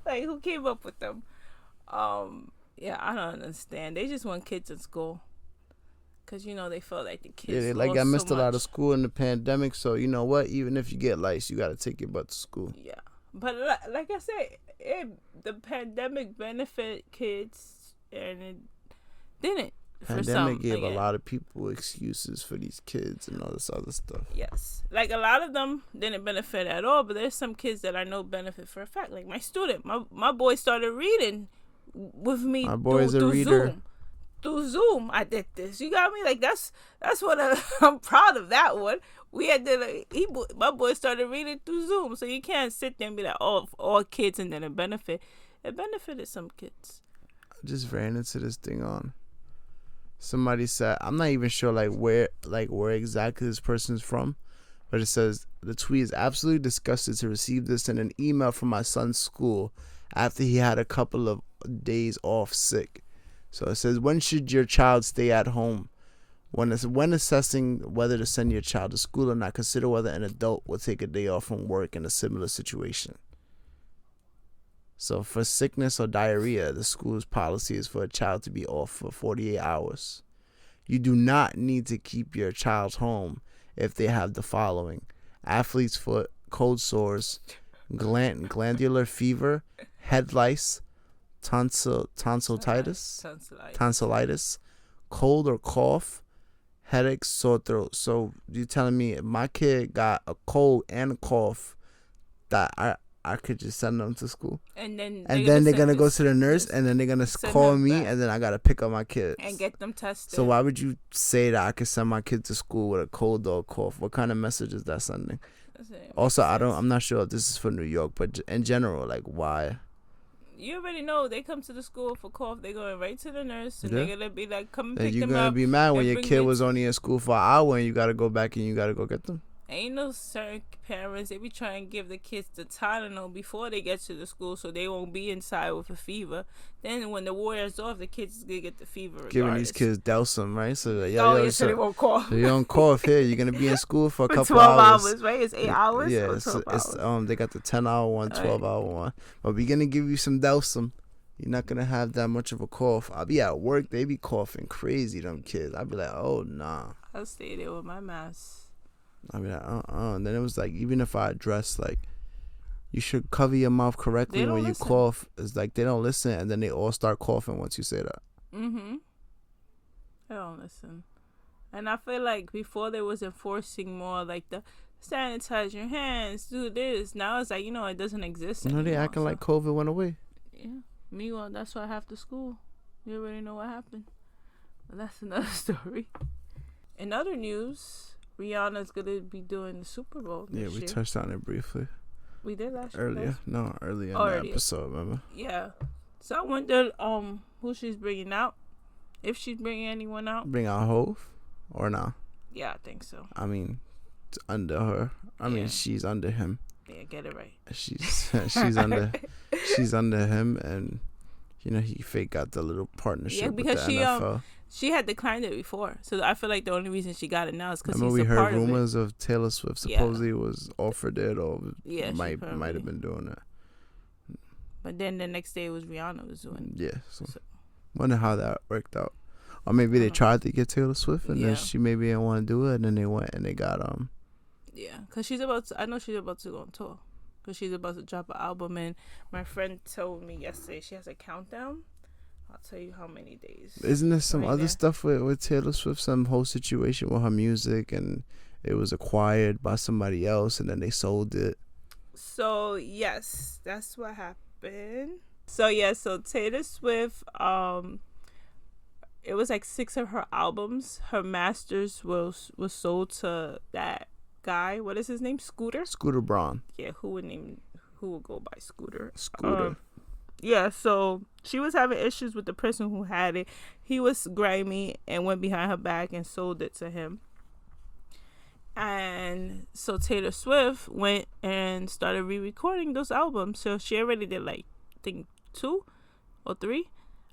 Like, who came up with them? Yeah, I don't understand. They just want kids in school. Because, they feel like the kids Yeah, I so missed a lot of much. school in the pandemic, so you know what? Even if you get lice, you got to take your butt to school. Yeah. But like I said, the pandemic benefit kids, and it didn't. Pandemic gave a lot of people excuses for these kids and all this other stuff. Yes. Like, a lot of them didn't benefit at all, but there's some kids that I know benefit for a fact. Like, my student, my boy started reading with me through Zoom. Through Zoom, I did this. You got me? Like, that's what I'm proud of that one. We had to, my boy started reading through Zoom, so you can't sit there and be like, oh, all kids and then it benefit. It benefited some kids. I just ran into this thing on. Somebody said, I'm not even sure where exactly this person's from, but it says the tweet is absolutely disgusted to receive this in an email from my son's school after he had a couple of days off sick. So it says, when should your child stay at home? When assessing whether to send your child to school or not, consider whether an adult will take a day off from work in a similar situation. So for sickness or diarrhea, the school's policy is for a child to be off for 48 hours. You do not need to keep your child home if they have the following: athlete's foot, cold sores, glandular fever, head lice, tonsillitis, cold or cough, headaches, sore throat. So you're telling me if my kid got a cold and a cough, that I could just send them to school, and then they're gonna go to the nurse, and then they're gonna call me, and then I gotta pick up my kids and get them tested. So why would you say that I could send my kid to school with a cold or a cough? What kind of message is that sending? Also, I'm not sure if this is for New York, but in general, why? You already know they come to the school for cough. They're going right to the nurse, and they're gonna be like, "Come and pick them up." And you're gonna be mad when your kid was only in school for an hour, and you gotta go back and you gotta go get them. Ain't no certain parents, they be trying to give the kids the Tylenol before they get to the school so they won't be inside with a fever. Then when the war is off, the kids is gonna get the fever regardless. Giving these kids Delsum, right? So so they won't cough. So you don't cough here. You're gonna be in school for a couple 12 hours, right? It's 8 hours. Yeah, it's they got the 10-hour one, 12-hour one. But we're gonna give you some Delsum. You're not gonna have that much of a cough. I'll be at work, they be coughing crazy, them kids. I'll be like, oh nah. I'll stay there with my mask. I'll be like, And then it was like, even if I dress you should cover your mouth correctly when you listen. cough. It's like they don't listen, and then they all start coughing once you say that. Mm-hmm. They don't listen. And I feel like before they was enforcing more like the sanitize your hands, do this. Now it's like, it doesn't exist anymore. They acting like COVID went away. Yeah. Meanwhile, that's why I have to school. You already know what happened. But that's another story. In other news, Rihanna's going to be doing the Super Bowl this year. Yeah, we touched on it briefly. We did last year. Earlier in the episode, remember? Yeah. So I wonder who she's bringing out. If she's bringing anyone out. Bring out Hove or not? Yeah, I think so. I mean, it's under her. I mean, she's under him. Yeah, get it right. She's under him, and he fake got the little partnership with the NFL. She had declined it before, so I feel like the only reason she got it now is because he's we a heard part rumors of of Taylor Swift supposedly was offered it, or might have been doing it. But then the next day it was Rihanna was doing it. Yeah, so wonder how that worked out. Or maybe they tried to get Taylor Swift, and then she maybe didn't want to do it, and then they went and they got Yeah, because I know she's about to go on tour, because she's about to drop an album, and my friend told me yesterday she has a countdown. I'll tell you how many days. Isn't there some other stuff with Taylor Swift? Some whole situation with her music, and it was acquired by somebody else, and then they sold it. So yes, that's what happened. So Taylor Swift, it was like 6 of her albums. Her masters was sold to that guy. What is his name? Scooter Braun. Yeah, who would go by Scooter? Yeah, so she was having issues with the person who had it. He was grimy and went behind her back and sold it to him. And so Taylor Swift went and started re-recording those albums. So she already did like, I think 2 or 3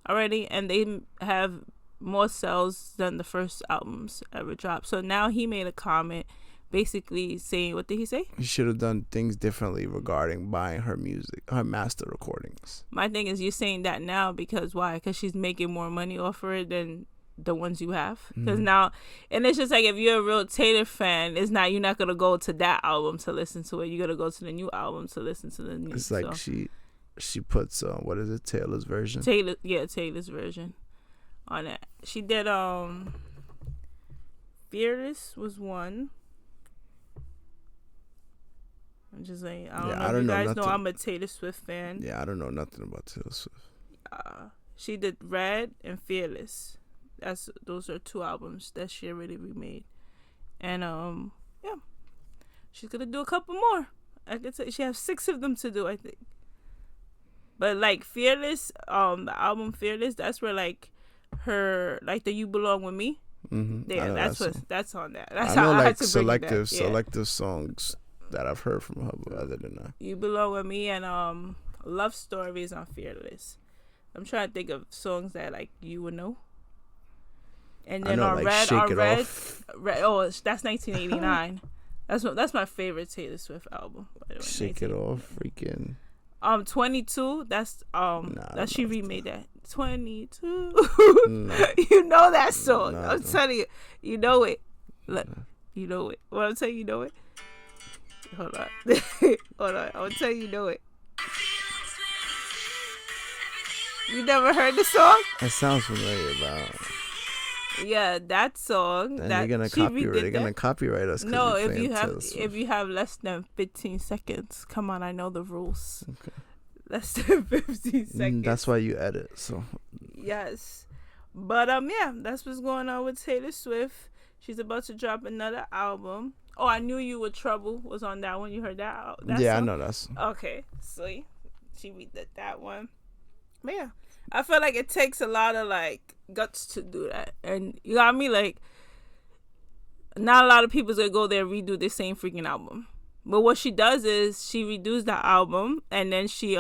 already. And they have more sales than the first albums ever dropped. So now he made a comment basically saying, what did he say? He should have done things differently regarding buying her music, her master recordings. My thing is, you're saying that now because why? Because she's making more money off of it than the ones you have. Because now, and it's just like, if you're a real Taylor fan, you're not gonna go to that album to listen to it. You're gonna go to the new album to listen to the new. It's like she puts what is it? Taylor's version. Taylor's version on it. She did Fearless was one. I'm just like, I don't know if you guys know I'm a Taylor Swift fan. Yeah, I don't know nothing about Taylor Swift. She did Red and Fearless. Those are 2 albums that she already remade. And she's gonna do a couple more. I could say she has 6 of them to do, I think. But like Fearless, the album Fearless, that's where like her, like the You Belong With Me. Mm-hmm. Yeah, that's on that. That's I know, how I like had to selective songs that I've heard from her, but other than that, You Belong With Me and Love Stories on Fearless. I'm trying to think of songs that like you would know. And then on Red, that's 1989. That's my favorite Taylor Swift album. By the way, Shake It Off, freaking. 22. That's that she remade that. 22. No. You know that song. No, I'm telling you, you know it. Look, you know it. When I'm telling you, you know it. Hold on. I'm gonna tell you, you know it. You never heard the song? That sounds familiar, bro. Yeah, that song. Then that they're gonna copyright us. No, if you have less than 15 seconds, come on, I know the rules. Okay. Less than 15 seconds. That's why you edit. So. Yes, but that's what's going on with Taylor Swift. She's about to drop another album. Oh, I Knew You Were Trouble was on that one. You heard that? Yeah, song? I know that song. Okay, see, she redid that one. But yeah, I feel like it takes a lot of like guts to do that, and you got me like. Not a lot of people's gonna go there and redo the same freaking album. But what she does is she redoes the album and then she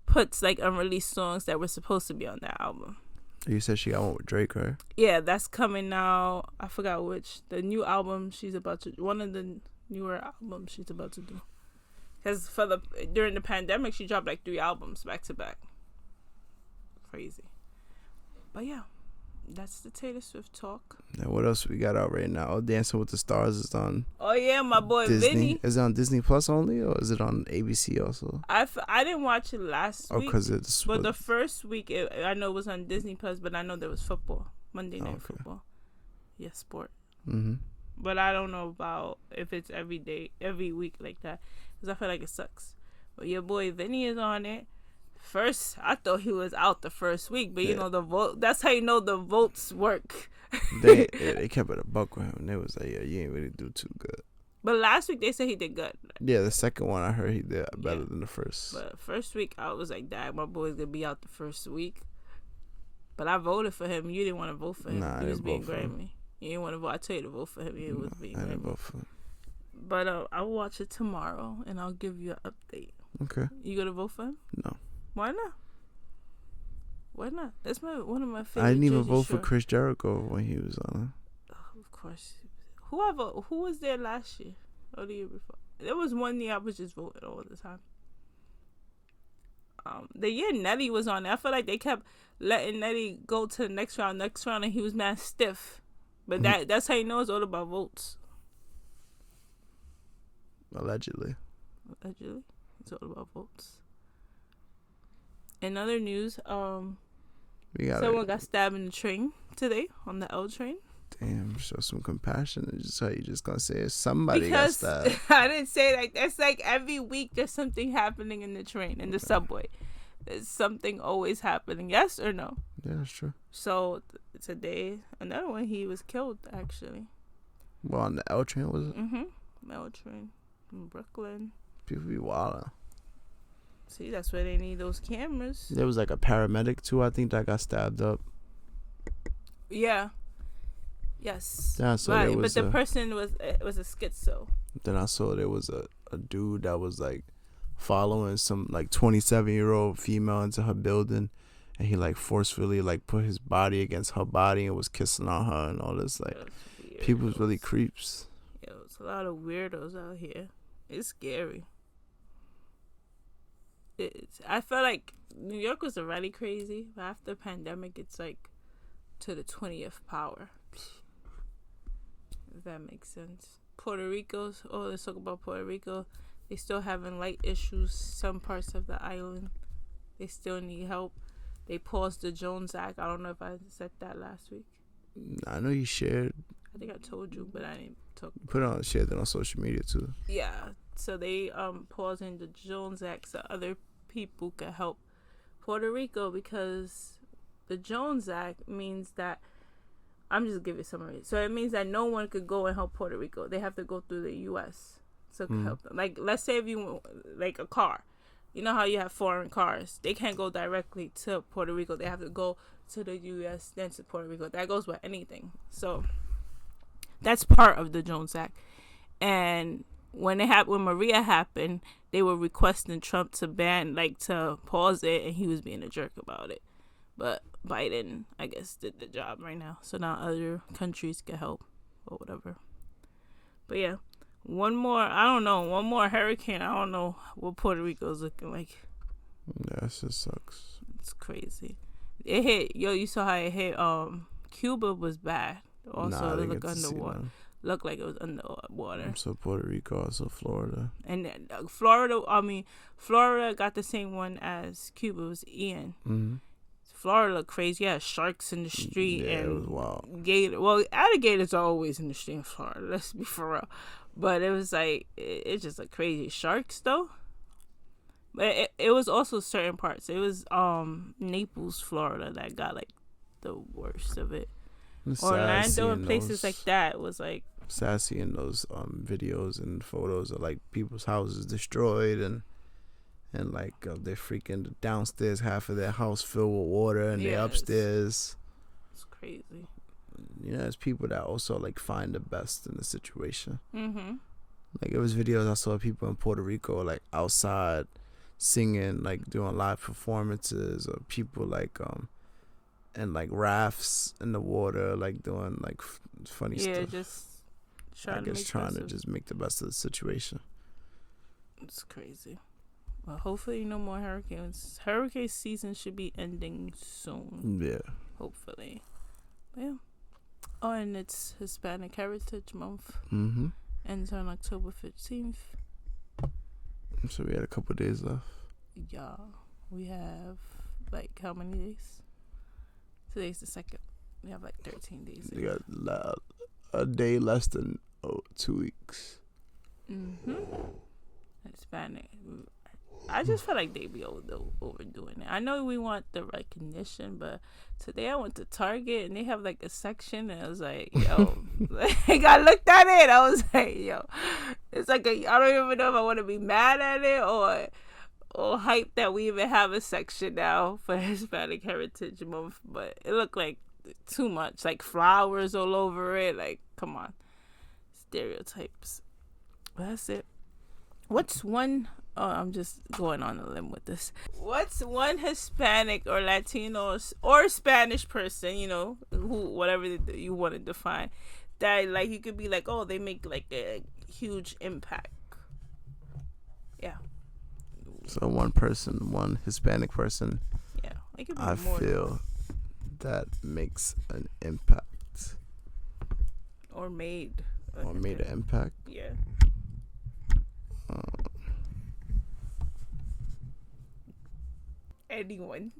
puts like unreleased songs that were supposed to be on that album. You said she got one with Drake, right? Yeah, that's coming now. I forgot which. The new album one of the newer albums she's about to do. Because during the pandemic, she dropped like 3 albums back to back. Crazy. But yeah, That's the Taylor Swift talk. And what else we got out right now? Oh, Dancing with the Stars is on Oh yeah, my boy Disney. Vinny. Is it on Disney Plus only, or is it on ABC also? I didn't watch it last Or week. because it's But the first week, I know it was on Disney Plus, but I know there was football. Monday Night Football. Yeah, sport. Mm-hmm. But I don't know about if it's every day, every week like that. Because I feel like it sucks. But your boy Vinny is on it. First, I thought he was out the first week. But, you know, the vote. That's how you know the votes work. they kept it a buck with him. They was like, yeah, you ain't really do too good. But last week, they said he did good. Yeah, the second one, I heard he did better than the first. But first week, I was like, dang, my boy's going to be out the first week. But I voted for him. You didn't want to vote for him. Nah, he I was didn't being vote for him. Grammy. You didn't want to vote. I tell you to vote for him. You was being I didn't Grammy. vote for him. But I'll watch it tomorrow, and I'll give you an update. Okay. You going to vote for him? No. Why not? Why not? That's one of my favorite. I didn't even Jersey vote for Shore. Chris Jericho when he was on. Oh, of course. Who was there last year or the year before? There was one year I was just voting all the time. The year Nelly was on, I feel like they kept letting Nelly go to the next round, and he was mad stiff. But that's how you know it's all about votes. Allegedly. It's all about votes. In other news, someone got stabbed in the train today on the L train. Damn, show some compassion. And just how you just gonna say somebody Because got stabbed. I didn't say like that's like every week there's something happening in the train, in the subway. There's something always happening. Yes or no? Yeah, that's true. So today, another one, he was killed actually. Well, on the L train, was it? Mm-hmm. L train in Brooklyn. People be wild. See, that's where they need those cameras. There was like a paramedic too, I think, that got stabbed up. Yeah. Yes. Yeah, so right, there was but the person was a schizo. Then I saw there was a dude that was like following some like 27-year-old female into her building, and he like forcefully like put his body against her body and was kissing on her and all this. Like, people's really creeps. Yeah, it's a lot of weirdos out here. It's scary. I felt like New York was already crazy, but after the pandemic, it's like to the 20th power. If that makes sense. Puerto Rico. Oh, let's talk about Puerto Rico. They still having light issues. Some parts of the island, they still need help. They paused the Jones Act. I don't know if I said that last week. I know you shared. I think I told you, but I didn't talk. Shared that on social media too. Yeah. So they pausing the Jones Act so other people could help Puerto Rico, because the Jones Act means that, I'm just giving a summary. So it means that no one could go and help Puerto Rico. They have to go through the U.S. to help them. Like, let's say if you, like a car. You know how you have foreign cars? They can't go directly to Puerto Rico. They have to go to the U.S., then to Puerto Rico. That goes with anything. So that's part of the Jones Act. And when Maria happened, they were requesting Trump to to pause it, and he was being a jerk about it. But Biden, I guess, did the job right now. So now other countries can help or whatever. But yeah, one more hurricane. I don't know what Puerto Rico's looking like. Yeah, that just sucks. It's crazy. It hit, you saw how it hit, Cuba was bad. Also, it looked underwater. Looked like it was underwater. So Puerto Rico, also Florida. And Florida got the same one as Cuba. It was Ian. Mm-hmm. Florida looked crazy. Yeah, sharks in the street. Yeah, and it was wild. Well, alligators are always in the street in Florida. Let's be for real. But it was like, it's just like crazy. Sharks, though. But it was also certain parts. It was Naples, Florida, that got like the worst of it. Orlando and places like that was like sassy in those videos and photos of like people's houses destroyed and like they're freaking downstairs, half of their house filled with water, and they're upstairs. It's crazy. You know, there's people that also like find the best in the situation. Mm-hmm. Like, it was videos I saw of people in Puerto Rico like outside singing, like doing live performances, or people like and like rafts in the water, like doing like funny stuff. Yeah, just trying to just make the best of the situation. It's crazy. Well, hopefully no more hurricanes. Hurricane season should be ending soon. Yeah. Hopefully. Yeah. Oh, and it's Hispanic Heritage Month. Mm-hmm. Ends on October 15th. So we had a couple days left. Yeah. We have, like, how many days? Today's the 2nd. We have, like, 13 days. We got a day less than 2 weeks. Mm-hmm. Hispanic. I just feel like they be overdoing it. I know we want the recognition, but today I went to Target and they have like a section and I was like, yo, like I looked at it. I was like, yo, it's like I don't even know if I want to be mad at it or hype that we even have a section now for Hispanic Heritage Month, but it looked like too much, like flowers all over it. Like, come on, stereotypes. But that's it. What's one? Oh, I'm just going on a limb with this. What's one Hispanic or Latino or Spanish person, you know, who whatever you want to define, that like you could be like, oh, they make like a huge impact. Yeah. So one Hispanic person. Yeah, it could be I more feel that makes an impact. or made. Or made an impact. Yeah. Anyone.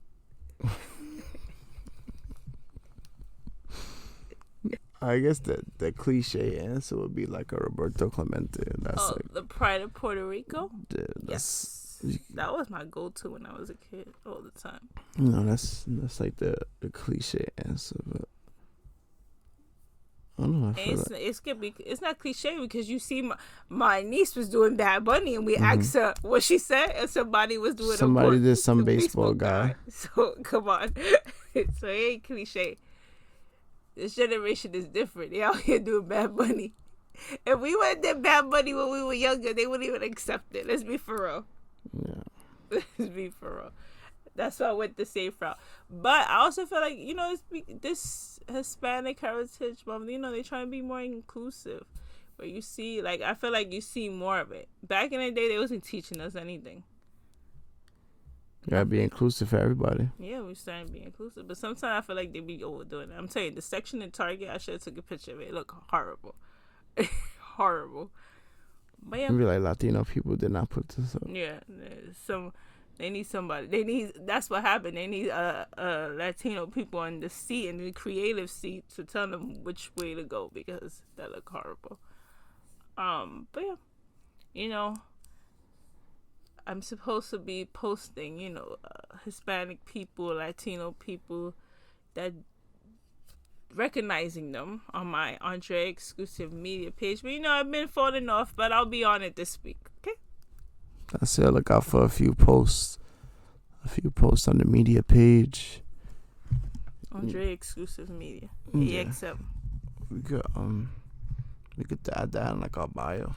I guess the cliche answer would be like a Roberto Clemente. That's like The Pride of Puerto Rico. That's That was my go-to when I was a kid all the time. no, that's like the cliche answer, but I don't know. I feel It's not cliche because you see my niece was doing Bad Bunny and we asked her what she said and somebody was doing somebody did some baseball guy. So come on. So it ain't cliche. This generation is different. They out here doing Bad Bunny. If we would have did Bad Bunny when we were younger, they wouldn't even accept it. Let's be for real. Yeah. Let's be for real. That's why I went the safe route. But I also feel like, you know, this Hispanic Heritage Month, you know, they try to be more inclusive. Where you see, like, I feel like you see more of it. Back in the day, they wasn't teaching us anything. You gotta be inclusive for everybody. Yeah, we starting to be inclusive. But sometimes I feel like they be overdoing it. I'm telling you, the section in Target, I should have took a picture of it. It looked horrible. Horrible. But yeah. You be like, Latino people did not put this up. Yeah. They need somebody. That's what happened. They need Latino people in the seat, in the creative seat, to tell them which way to go because that look horrible. But yeah, you know, I'm supposed to be posting, you know, Hispanic people, Latino people, that recognizing them on my ANDREA exclusive media page. But you know, I've been falling off, but I'll be on it this week. Okay. I said look out for a few posts on the media page. ANDREA exclusive media. Yeah. AXM. We could add that in like our bio.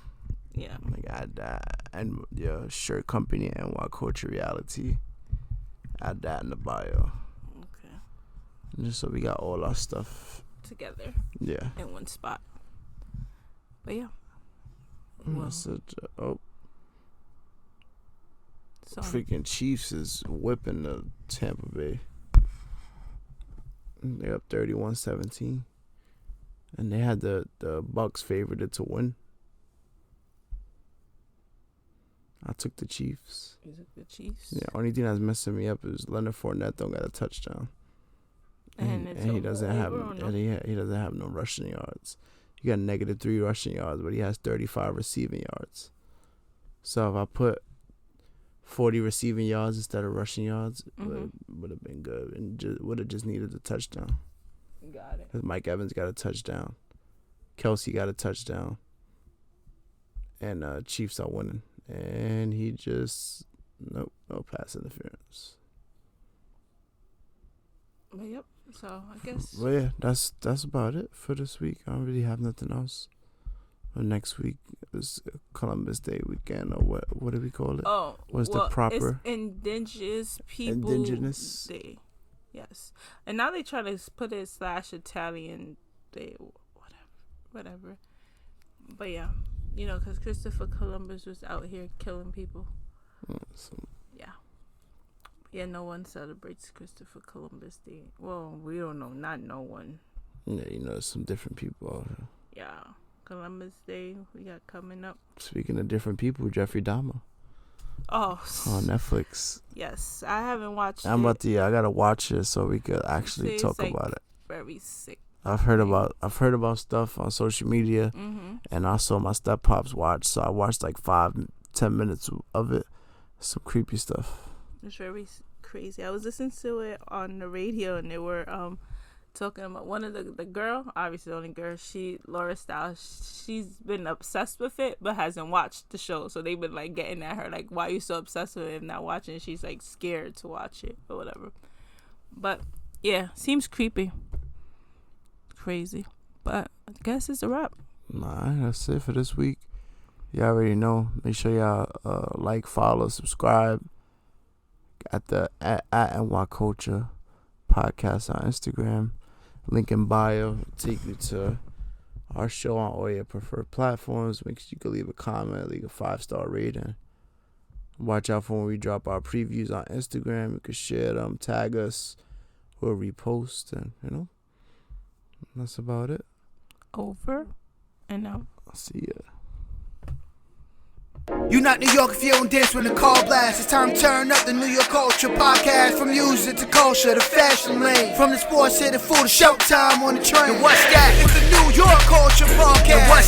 Yeah. Like add that and your shirt company and NY Culture Reality. Add that in the bio. Okay. Just so we got all our stuff Together. Yeah. In one spot. But yeah. So Freaking Chiefs is whipping the Tampa Bay. They're up 31-17. And they had the Bucks favored to win. I took the Chiefs. You took the Chiefs? Yeah, only thing that's messing me up is Leonard Fournette don't got a touchdown. And he doesn't have no rushing yards. He got -3 rushing yards, but he has 35 receiving yards. So if I put 40 receiving yards instead of rushing yards, would have been good, and would have just needed a touchdown. Got it. Because Mike Evans got a touchdown, Kelsey got a touchdown, and Chiefs are winning, and he just no pass interference. But yep. So I guess. Well, yeah, that's about it for this week. I don't really have nothing else. Next week is Columbus Day weekend, or what do we call it? Oh, what's the proper? It's Indigenous People Day. Yes, and now they try to put it / Italian Day, whatever. But yeah, you know, because Christopher Columbus was out here killing people. Yeah. Yeah, no one celebrates Christopher Columbus Day. Well, we don't know. Not no one. Yeah, you know, some different people out here. Yeah, Columbus Day we got coming up. Speaking of different people, Jeffrey Dahmer Oh, on Netflix. yes, I haven't watched it. I gotta watch it so we could actually talk like about it. Very sick. I've heard about stuff on social media, and I saw my step pops watch, so I watched like 5-10 minutes of it. Some creepy stuff. It's very crazy. I was listening to it on the radio, and they were talking about one of the girl, obviously the only girl, Laura Stiles, she's been obsessed with it but hasn't watched the show. So they've been like getting at her like, why are you so obsessed with it and not watching it? She's like scared to watch it or whatever. But yeah, seems creepy. Crazy. But I guess it's a wrap. Nah, that's it for this week. Y'all already know. Make sure y'all like, follow, subscribe at the at NY Culture podcast on Instagram. Link in bio. Take you to our show on all your preferred platforms. Make sure you can leave a comment, leave a 5-star rating. Watch out for when we drop our previews on Instagram. You can share them, tag us, or repost, and that's about it. Over and out. I'll see ya. You not New York if you don't dance when the call blast. It's time to turn up the New York Culture podcast. From music to culture, the fashion lane. From the sports to the food, to showtime on the train. And what's that? It's the New York Culture podcast. And what's